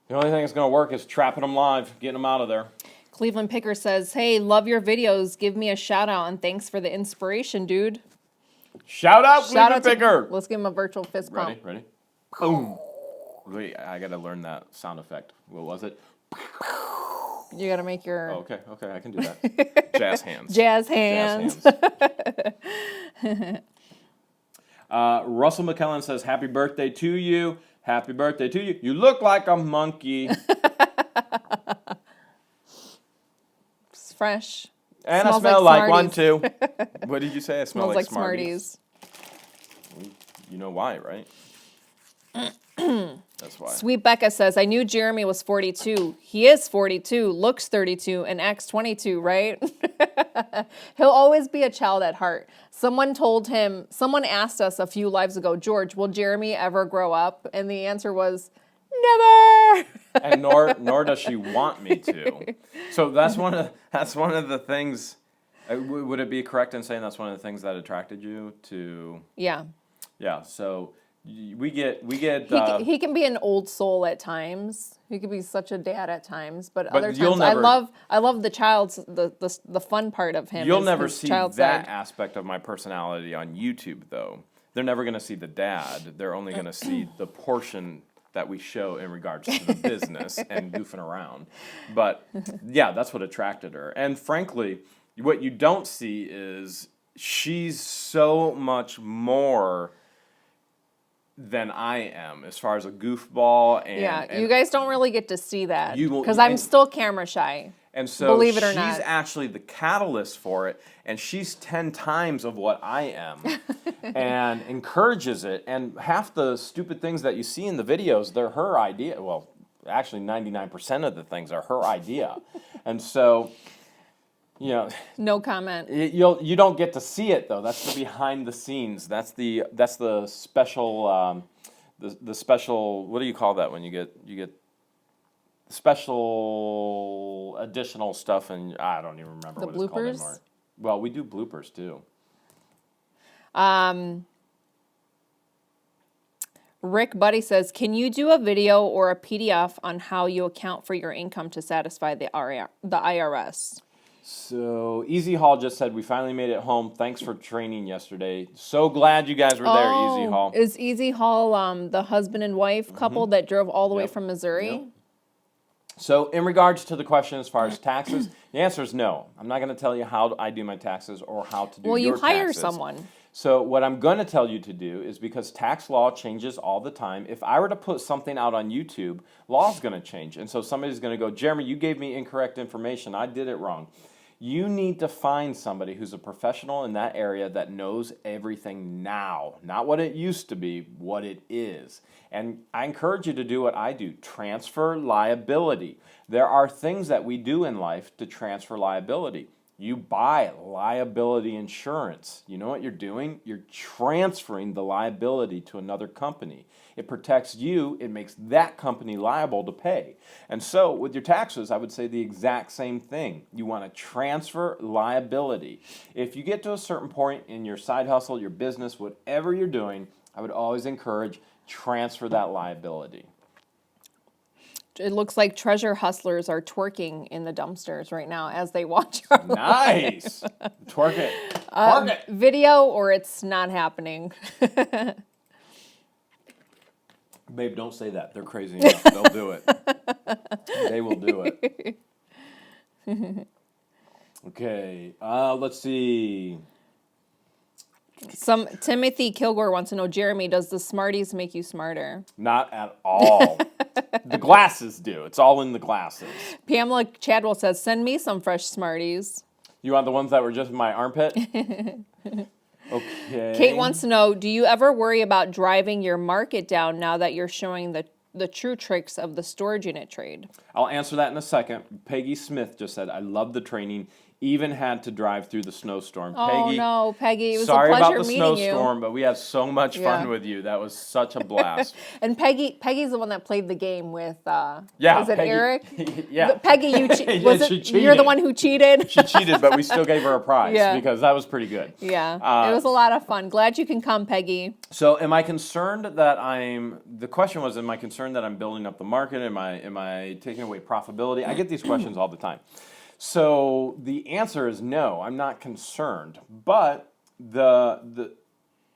the only thing that's going to work is trapping them live, getting them out of there. Cleveland Picker says, hey, love your videos. Give me a shout out and thanks for the inspiration, dude. Shout out, Cleveland Picker. Let's give him a virtual fist pump. Ready? Boom. Wait, I got to learn that sound effect. What was it? You got to make your... Oh, okay, I can do that. Jazz hands. Jazz hands. Russell McKellen says, happy birthday to you. Happy birthday to you. You look like a monkey. It's fresh. And I smell like one, too. What did you say? I smell like Smarties. You know why, right? That's why. Sweet Becca says, I knew Jeremy was 42. He is 42, looks 32, and acts 22, right? He'll always be a child at heart. Someone asked us a few lives ago, George, will Jeremy ever grow up? And the answer was, Never. And nor does she want me to. So that's one of the things. Would it be correct in saying that's one of the things that attracted you to? Yeah. Yeah. So we get. He can be an old soul at times. He can be such a dad at times, but other you'll times never, I love the fun part of him. You'll is never his see child that side. aspect of my personality on YouTube, though. They're never going to see the dad. They're only going to see the portion that we show in regards to the business and goofing around. But yeah, that's what attracted her. And frankly, what you don't see is she's so much more than I am as far as a goofball. And you guys don't really get to see that You will- because I'm and- still camera shy. And so Believe it or she's not. actually the catalyst for it, and she's 10 times of what I am, and encourages it. And half the stupid things that you see in the videos, they're her idea. Well, actually 99% of the things are her idea. And so, No comment. you don't get to see it though. That's the behind the scenes. That's the special the special, what do you call that when you get special additional stuff, and I don't even remember The what it's called bloopers? anymore. Well, we do bloopers too. Rick Buddy says, can you do a video or a PDF on how you account for your income to satisfy the IRS? So Easy Haul just said, we finally made it home. Thanks for training yesterday. So glad you guys were there, Easy Haul. Is Easy Haul the husband and wife couple that drove all the way from Missouri? Yep. So in regards to the question as far as taxes, the answer is no. I'm not going to tell you how I do my taxes or how to do your taxes. Well, you hire someone. So what I'm going to tell you to do is, because tax law changes all the time, if I were to put something out on YouTube, law's going to change. And so somebody's going to go, Jeremy, you gave me incorrect information. I did it wrong. You need to find somebody who's a professional in that area that knows everything now. Not what it used to be, what it is. And I encourage you to do what I do, transfer liability. There are things that we do in life to transfer liability. You buy liability insurance. You know what you're doing? You're transferring the liability to another company. It protects you. It makes that company liable to pay. And so with your taxes, I would say the exact same thing. You want to transfer liability. If you get to a certain point in your side hustle, your business, whatever you're doing, I would always encourage transfer that liability. It looks like treasure hustlers are twerking in the dumpsters right now as they watch our Nice. Twerk it. Twerk it. video, or it's not happening. Babe, don't say that. They're crazy enough. They'll do it. They will do it. Okay. Let's see. Timothy Kilgore wants to know, Jeremy, does the Smarties make you smarter? Not at all. The glasses do. It's all in the glasses. Pamela Chadwell says, send me some fresh Smarties. You want the ones that were just in my armpit? Okay. Kate wants to know, do you ever worry about driving your market down now that you're showing the true tricks of the storage unit trade? I'll answer that in a second. Peggy Smith just said, I love the training. Even had to drive through the snowstorm. Oh, Peggy, no, Peggy. It was sorry a pleasure about the meeting snowstorm, but we had so much fun with you. That was such a blast. And Peggy's the one that played the game with, Yeah, was it Peggy, Eric? Yeah. But Peggy, She cheated. you're the one who cheated? She cheated, but we still gave her a prize Yeah. because that was pretty good. Yeah, it was a lot of fun. Glad you can come, Peggy. So am I concerned that the question was, am I concerned that I'm building up the market? Am I taking away profitability? I get these questions all the time. So the answer is no, I'm not concerned. But the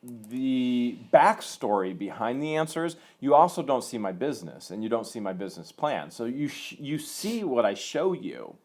backstory behind the answers, you also don't see my business, and you don't see my business plan. So you see what I show you.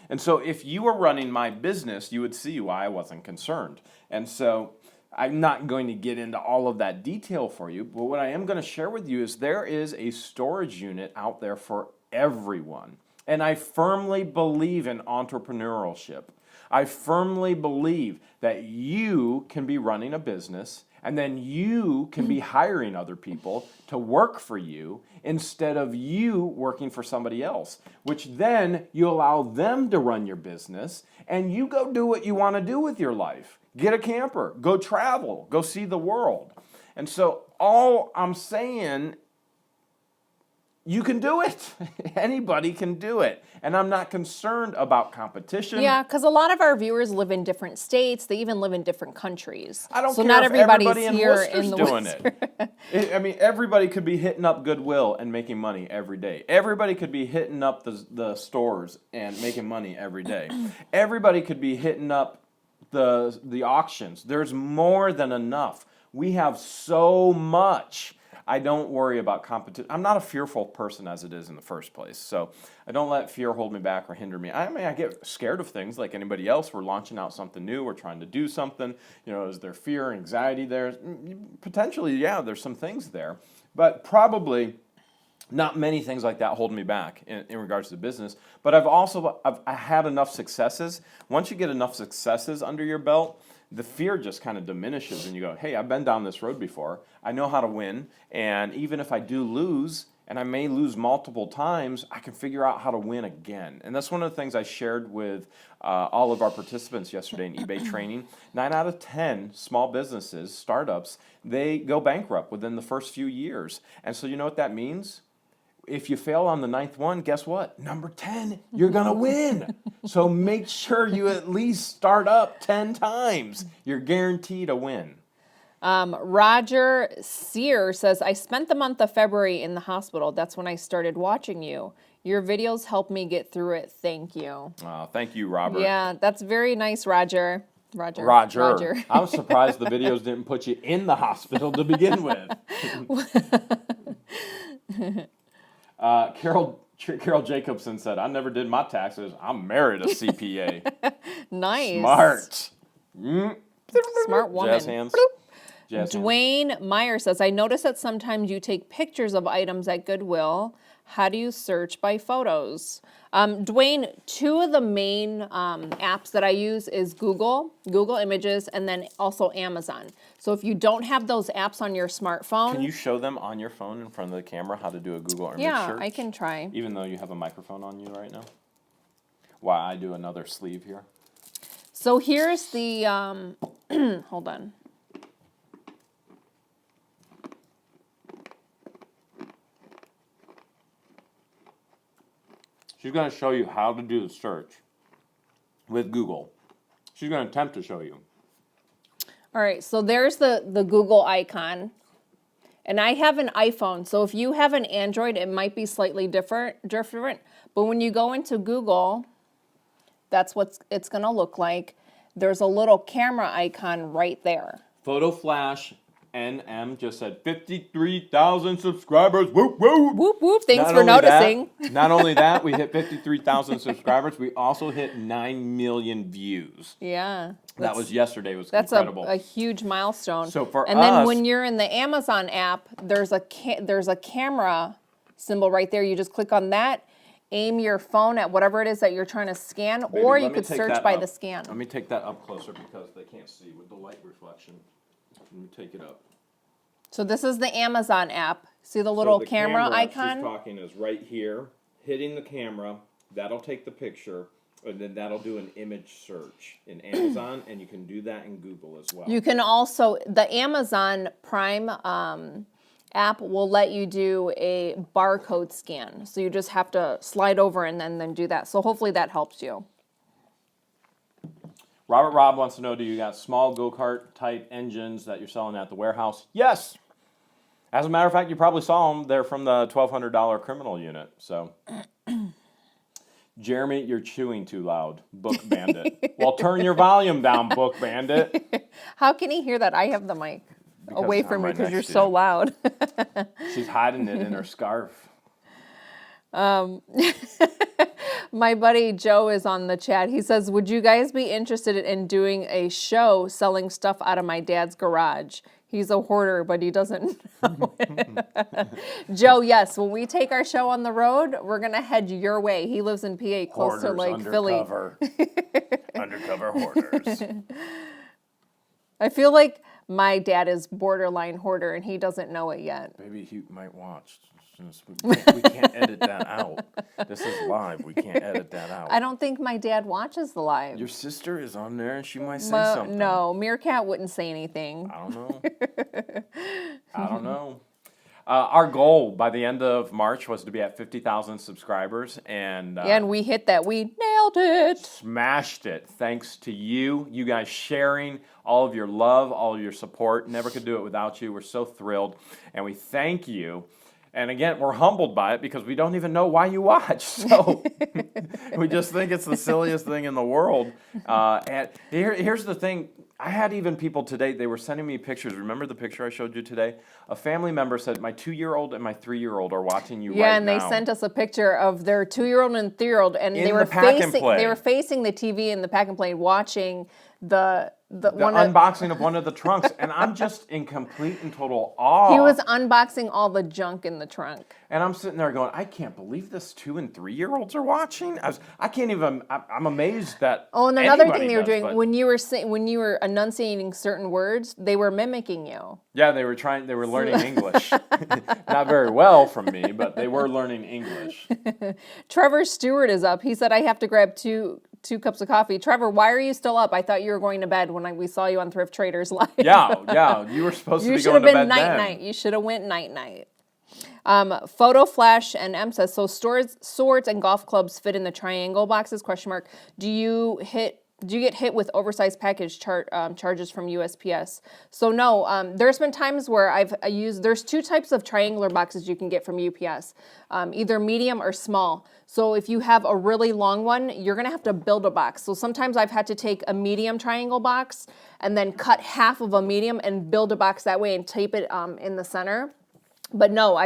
And so if you were running my business, you would see why I wasn't concerned. And so I'm not going to get into all of that detail for you, but what I am going to share with you is there is a storage unit out there for everyone. And I firmly believe in entrepreneurship. I firmly believe that you can be running a business and then you can be hiring other people to work for you instead of you working for somebody else, which then you allow them to run your business and you go do what you want to do with your life. Get a camper, go travel, go see the world. And so all I'm saying you can do it. Anybody can do it. And I'm not concerned about competition. Yeah, because a lot of our viewers live in different states. They even live in different countries. I don't so care not if everybody's everybody in here Wooster's in the doing Worcester. it. I mean, everybody could be hitting up Goodwill and making money every day. Everybody could be hitting up the stores and making money every day. Everybody could be hitting up the auctions. There's more than enough. We have so much. I don't worry about competition. I'm not a fearful person as it is in the first place. So I don't let fear hold me back or hinder me. I mean, I get scared of things like anybody else. We're launching out something new. We're trying to do something. You know, is there fear, anxiety there? Potentially, yeah, there's some things there. But probably not many things like that hold me back in regards to business. But I've had enough successes. Once you get enough successes under your belt, the fear just kind of diminishes and you go, hey, I've been down this road before. I know how to win. And even if I do lose, and I may lose multiple times, I can figure out how to win again. And that's one of the things I shared with all of our participants yesterday in eBay training. 9 out of 10 small businesses, startups, they go bankrupt within the first few years. And so you know what that means? If you fail on the 9th one, guess what? Number 10, you're going to win. So make sure you at least start up 10 times. You're guaranteed a win. Roger Sear says, I spent the month of February in the hospital. That's when I started watching you. Your videos helped me get through it. Thank you. Thank you, Robert. Yeah, that's very nice, Roger. Roger. I'm surprised the videos didn't put you in the hospital to begin with. Carol Jacobson said, I never did my taxes. I'm married a CPA. Nice. Smart. Smart woman. Jazz hands. Dwayne Meyer says, I notice that sometimes you take pictures of items at Goodwill. How do you search by photos? Dwayne, two of the main apps that I use is Google Images, and then also Amazon. So if you don't have those apps on your smartphone. Can you show them on your phone in front of the camera how to do a Google image search? Yeah, I can try. Even though you have a microphone on you right now? While I do another sleeve here. So here's the, hold on. She's going to show you how to do the search with Google. She's going to attempt to show you. All right, so there's the Google icon. And I have an iPhone, so if you have an Android, it might be slightly different. But when you go into Google, that's what it's going to look like. There's a little camera icon right there. Photo Flash NM just said 53,000 subscribers. Whoop, whoop. Whoop, whoop. Thanks for noticing. Not only that, we hit 53,000 subscribers. We also hit 9 million views. Yeah. That was yesterday. It was that's incredible. a huge milestone. So for and us, then when you're in the Amazon app, there's a camera symbol right there. You just click on that, aim your phone at whatever it is that you're trying to scan, baby, or you could search by the scan. Let me take that up closer because they can't see with the light reflection. Let me take it up. So this is the Amazon app. See the little camera icon? She's talking is right here, hitting the camera. That'll take the picture, and then that'll do an image search in Amazon, and you can do that in Google as well. You can also, the Amazon Prime app will let you do a barcode scan. So you just have to slide over and then do that. So hopefully that helps you. Robert Robb wants to know, do you got small go-kart type engines that you're selling at the warehouse? Yes. As a matter of fact, you probably saw them. They're from the $1,200 criminal unit. So, Jeremy, you're chewing too loud. Book Bandit. Well, turn your volume down, Book Bandit. How can he hear that? I have the mic away from you right because you're next to so you. loud. She's hiding it in her scarf. My buddy Joe is on the chat. He says, would you guys be interested in doing a show selling stuff out of my dad's garage? He's a hoarder, but he doesn't know it. Joe, yes, when we take our show on the road, we're going to head your way. He lives in PA, close to like undercover. Philly. Undercover hoarders. I feel like my dad is borderline hoarder, and he doesn't know it yet. Maybe he might watch. We can't edit that out. This is live. We can't edit that out. I don't think my dad watches the live. Your sister is on there, and she might say Well, something. no, Meerkat wouldn't say anything. I don't know. I don't know. Our goal by the end of March was to be at 50,000 subscribers, and and we hit that. We nailed it. smashed it. Thanks to you guys sharing all of your love, all of your support. Never could do it without you. We're so thrilled, and we thank you. And again, we're humbled by it because we don't even know why you watch. So we just think it's the silliest thing in the world. And here's the thing. I had even people today, they were sending me pictures. Remember the picture I showed you today? A family member said, my 2-year-old and my 3-year-old are watching you right now. Yeah, and they sent us a picture of their 2-year-old and 3-year-old, and they were facing the TV in the pack and play watching the unboxing of one of the trunks, and I'm just in complete and total awe. He was unboxing all the junk in the trunk. And I'm sitting there going, I can't believe this 2- and 3-year-olds are watching. I can't even. I'm amazed that. Oh, and another thing they were doing when you were enunciating certain words, they were mimicking you. Yeah, they were learning English. Not very well from me, but they were learning English. Trevor Stewart is up. He said, I have to grab two cups of coffee. Trevor, why are you still up? I thought you were going to bed when we saw you on Thrift Traders Live. Yeah, you were supposed to be going to bed then. You should have been night-night. You should have went night-night. Photo Flash and M says, so swords and golf clubs fit in the triangle boxes, ? Do you get hit with oversized package charges from USPS? So no, there's been times where there's 2 types of triangular boxes you can get from UPS, either medium or small. So if you have a really long one, you're gonna have to build a box. So sometimes I've had to take a medium triangle box and then cut half of a medium and build a box that way and tape it in the center. But no,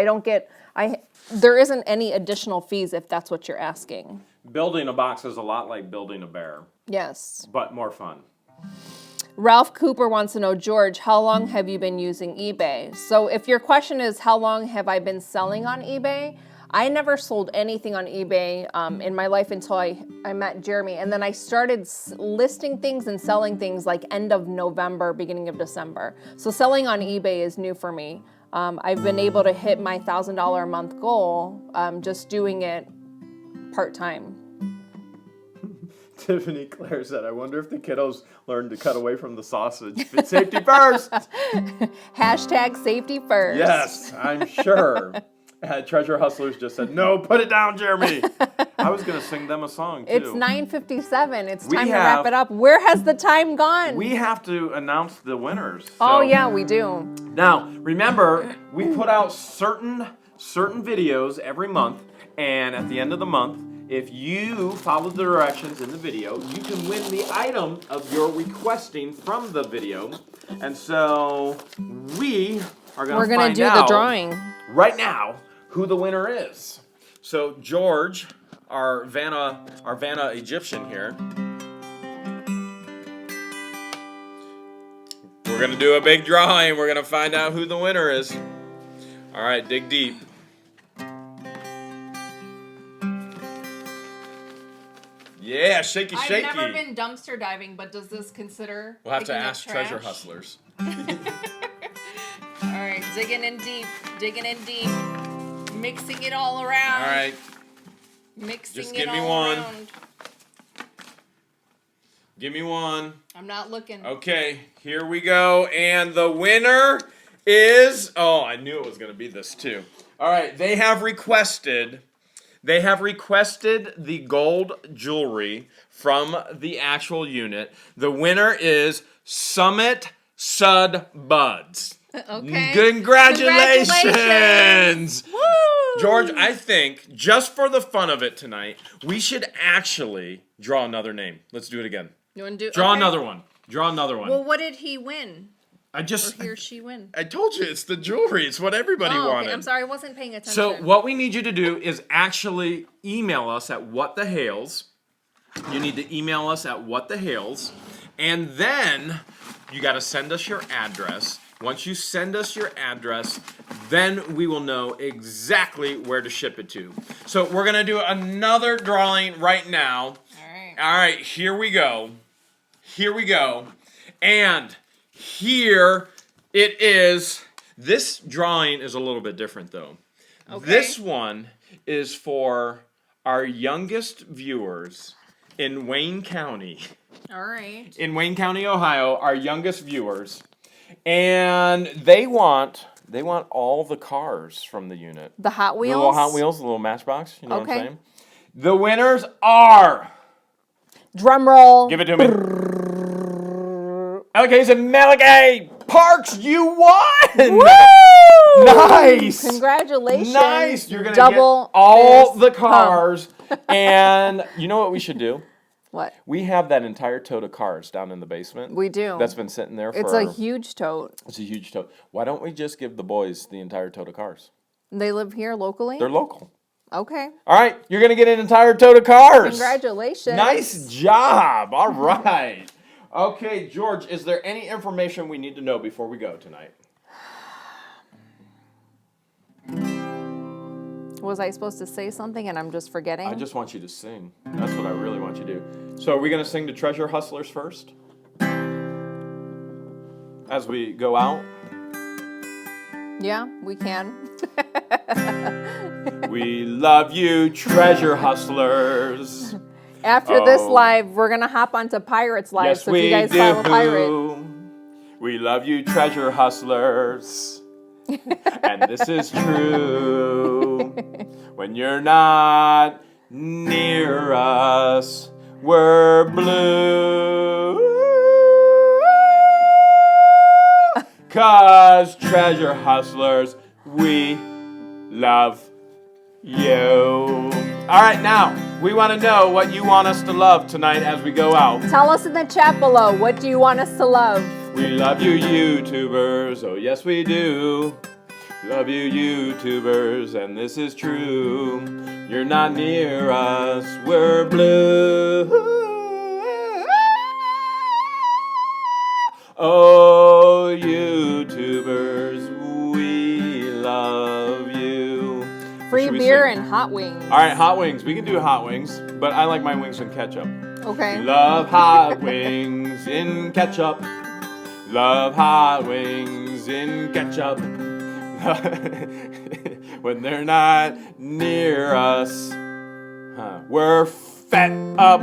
there isn't any additional fees if that's what you're asking. Building a box is a lot like building a bear. Yes. But more fun. Ralph Cooper wants to know, George, how long have you been using eBay? So if your question is how long have I been selling on eBay, I never sold anything on eBay in my life until I met Jeremy. And then I started listing things and selling things like end of November, beginning of December. So selling on eBay is new for me. I've been able to hit my $1,000 a month goal just doing it part-time. Tiffany Claire said, I wonder if the kiddos learned to cut away from the sausage. Safety first! Hashtag safety first. Yes, I'm sure. Treasure Hustlers just said, no, put it down, Jeremy. I was going to sing them a song, too. It's 9:57. It's time to wrap it up. Where has the time gone? We have to announce the winners. Oh, yeah, we do. Now, remember, we put out certain videos every month, and at the end of the month, if you follow the directions in the video, you can win the item of your requesting from the video. And so we are going to find do out the drawing right now who the winner is. So George, our Vanna Egyptian here, we're going to do a big drawing. We're going to find out who the winner is. All right, dig deep. Yeah, shaky. I've never been dumpster diving, but does this consider? We'll have to ask Treasure Hustlers. All right, digging in deep, mixing it all around. All right, mixing just it give me all one. around. Give me one. I'm not looking. Okay, here we go, and the winner is. Oh, I knew it was going to be this too. All right, they have requested the gold jewelry from the actual unit. The winner is Summit Sud Buds. Okay. Congratulations! Woo! George, I think, just for the fun of it tonight, we should actually draw another name. Let's do it again. You want to do? Draw another one. Draw another one. Well, what did he win? Or he or she win? I told you, it's the jewelry. It's what everybody wanted. Okay. I'm sorry, I wasn't paying attention. So what we need you to do is actually email us at whatthehales. You need to email us at whatthehales. And then you got to send us your address. Once you send us your address, then we will know exactly where to ship it to. So we're going to do another drawing right now. All right, here we go. And here it is. This drawing is a little bit different, though. Okay. This one is for our youngest viewers in Wayne County. All right. In Wayne County, Ohio, our youngest viewers. And they want They want all the cars from the unit. The Hot Wheels? The little Hot Wheels, the little Matchbox. You know what I'm Okay. saying? The winners are... Drum roll. Give it to me. Allocates and Malagay Parks, you won! Woo! Nice! Congratulations. Nice! You're going to Double get all fist the cars. And you know what we should do? What? We have that entire tote of cars down in the basement. We do. That's been sitting there for... It's a huge tote. It's a huge tote. Why don't we just give the boys the entire tote of cars? They live here locally? They're local. Okay. All right, you're going to get an entire tote of cars. Congratulations. Nice job. All right. Okay, George, is there any information we need to know before we go tonight? Was I supposed to say something and I'm just forgetting? I just want you to sing. That's what I really want you to do. So are we going to sing the Treasure Hustlers first? As we go out? Yeah, we can. We love you, Treasure Hustlers. After this live, we're going to hop onto Pirates Live. Yes, so if you guys we follow do. Pirate. We love you, Treasure Hustlers. And this is true. When you're not near us, we're blue. 'Cause Treasure Hustlers, we love you. All right, now, we want to know what you want us to love tonight as we go out. Tell us in the chat below, what do you want us to love? We love you, YouTubers. Oh, yes, we do. Love you, YouTubers, and this is true. You're not near us, we're blue. Oh, YouTubers, we love you. Free Should we beer sing? and hot wings. All right, hot wings. We can do hot wings, but I like my wings in ketchup. Okay. We love hot wings in ketchup. Love hot wings in ketchup. When they're not near us, we're fed up.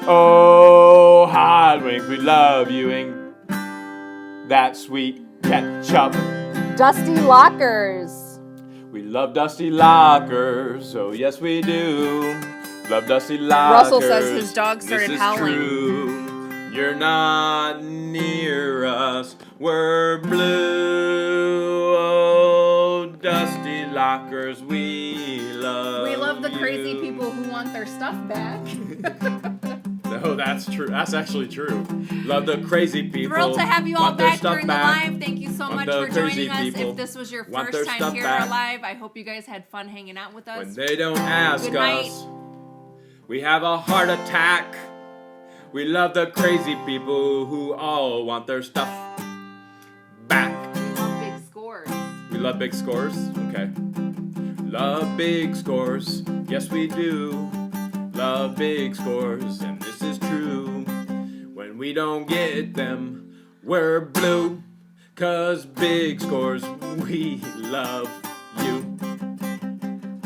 Oh, hot wings, we love you in that sweet ketchup. Dusty lockers. We love dusty lockers, oh yes we do. Love dusty lockers. Russell says his dog started this is howling. True. You're not near us, we're blue. Oh, dusty lockers, we love We love the you. crazy people who want their stuff back. No, that's true. That's actually true. Love the crazy people. Thrilled to have you all want their back stuff during the back. live. Thank you so Want much the for crazy joining us. people If this was your want their first time stuff here back. live, I hope you guys had fun hanging out with us. When they don't ask Good night. us, we have a heart attack. We love the crazy people who all want their stuff back. We love big scores. We love big scores? Okay. Love big scores. Yes, we do. Love big scores, and this is true. When we don't get them, we're blue. 'Cause big scores, we love you.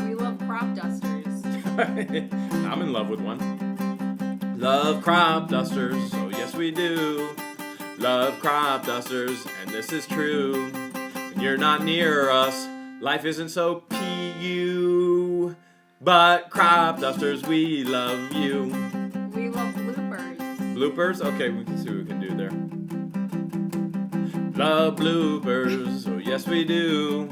We love crop dusters. I'm in love with one. Love crop dusters, oh yes we do. Love crop dusters, and this is true. When you're not near us, life isn't so PU. But crop dusters, we love you. We love bloopers. Bloopers? Okay, we can see what we can do there. Love bloopers, oh yes we do.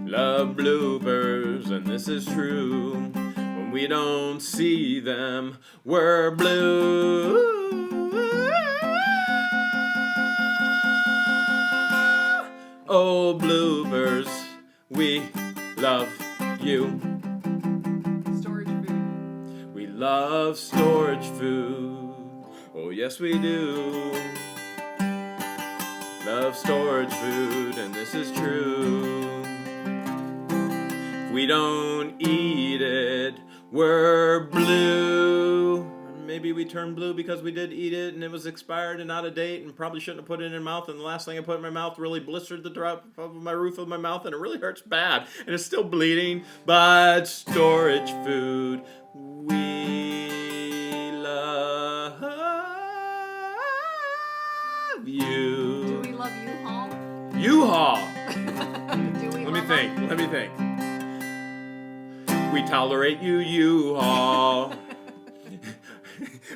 Love bloopers, and this is true. When we don't see them, we're blue. Oh, bloopers, we love you. Storage food. We love storage food. Oh, yes, we do. Love storage food, and this is true. If we don't eat it, we're blue. Maybe we turned blue because we did eat it and it was expired and out of date and probably shouldn't have put it in my mouth, and the last thing I put in my mouth really blistered the top of my roof of my mouth and it really hurts bad and it's still bleeding. But storage food, we love you. Do we love U-Haul? U-Haul. Do we Let me love think. them? Let me think. We tolerate you, U-Haul.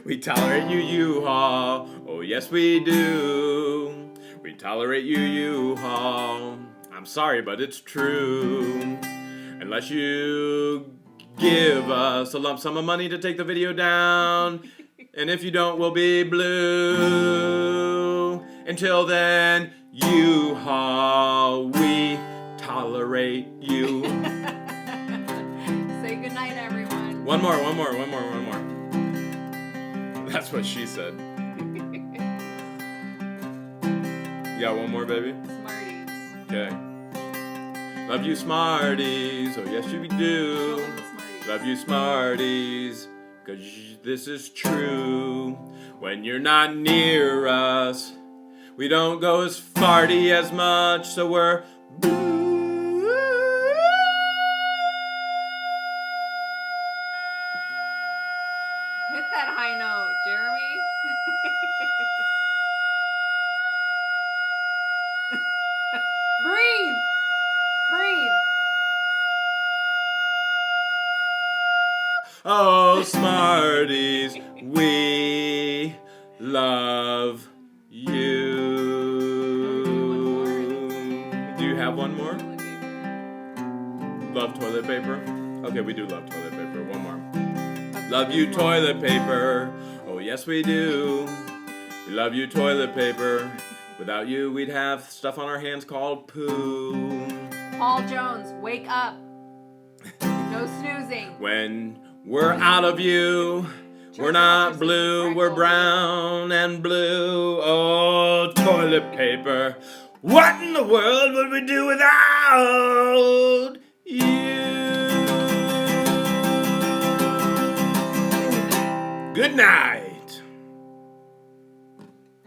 We tolerate you, U-Haul. Oh, yes, we do. We tolerate you, U-Haul. I'm sorry, but it's true. Unless you give us a lump sum of money to take the video down. And if you don't, we'll be blue. Until then, U-Haul, we tolerate you. Say goodnight, everyone. One more. That's what she said. You got one more, baby? Smarties. Okay. Love you, Smarties. Oh, yes, you do. Love you, Smarties. 'Cause this is true. When you're not near us, we don't go as farty as much, so we're blue. Hit that high note, Jeremy. Breathe. Oh, Smarties, we love you. Do you have one more? Love toilet paper? Okay, we do love toilet paper. One more. Love you, toilet paper. Oh, yes, we do. We love you, toilet paper. Without you, we'd have stuff on our hands called poo. Paul Jones, wake up. No snoozing. When we're out of you, we're not blue, we're brown and blue. Oh, toilet paper. What in the world would we do without you? Good night.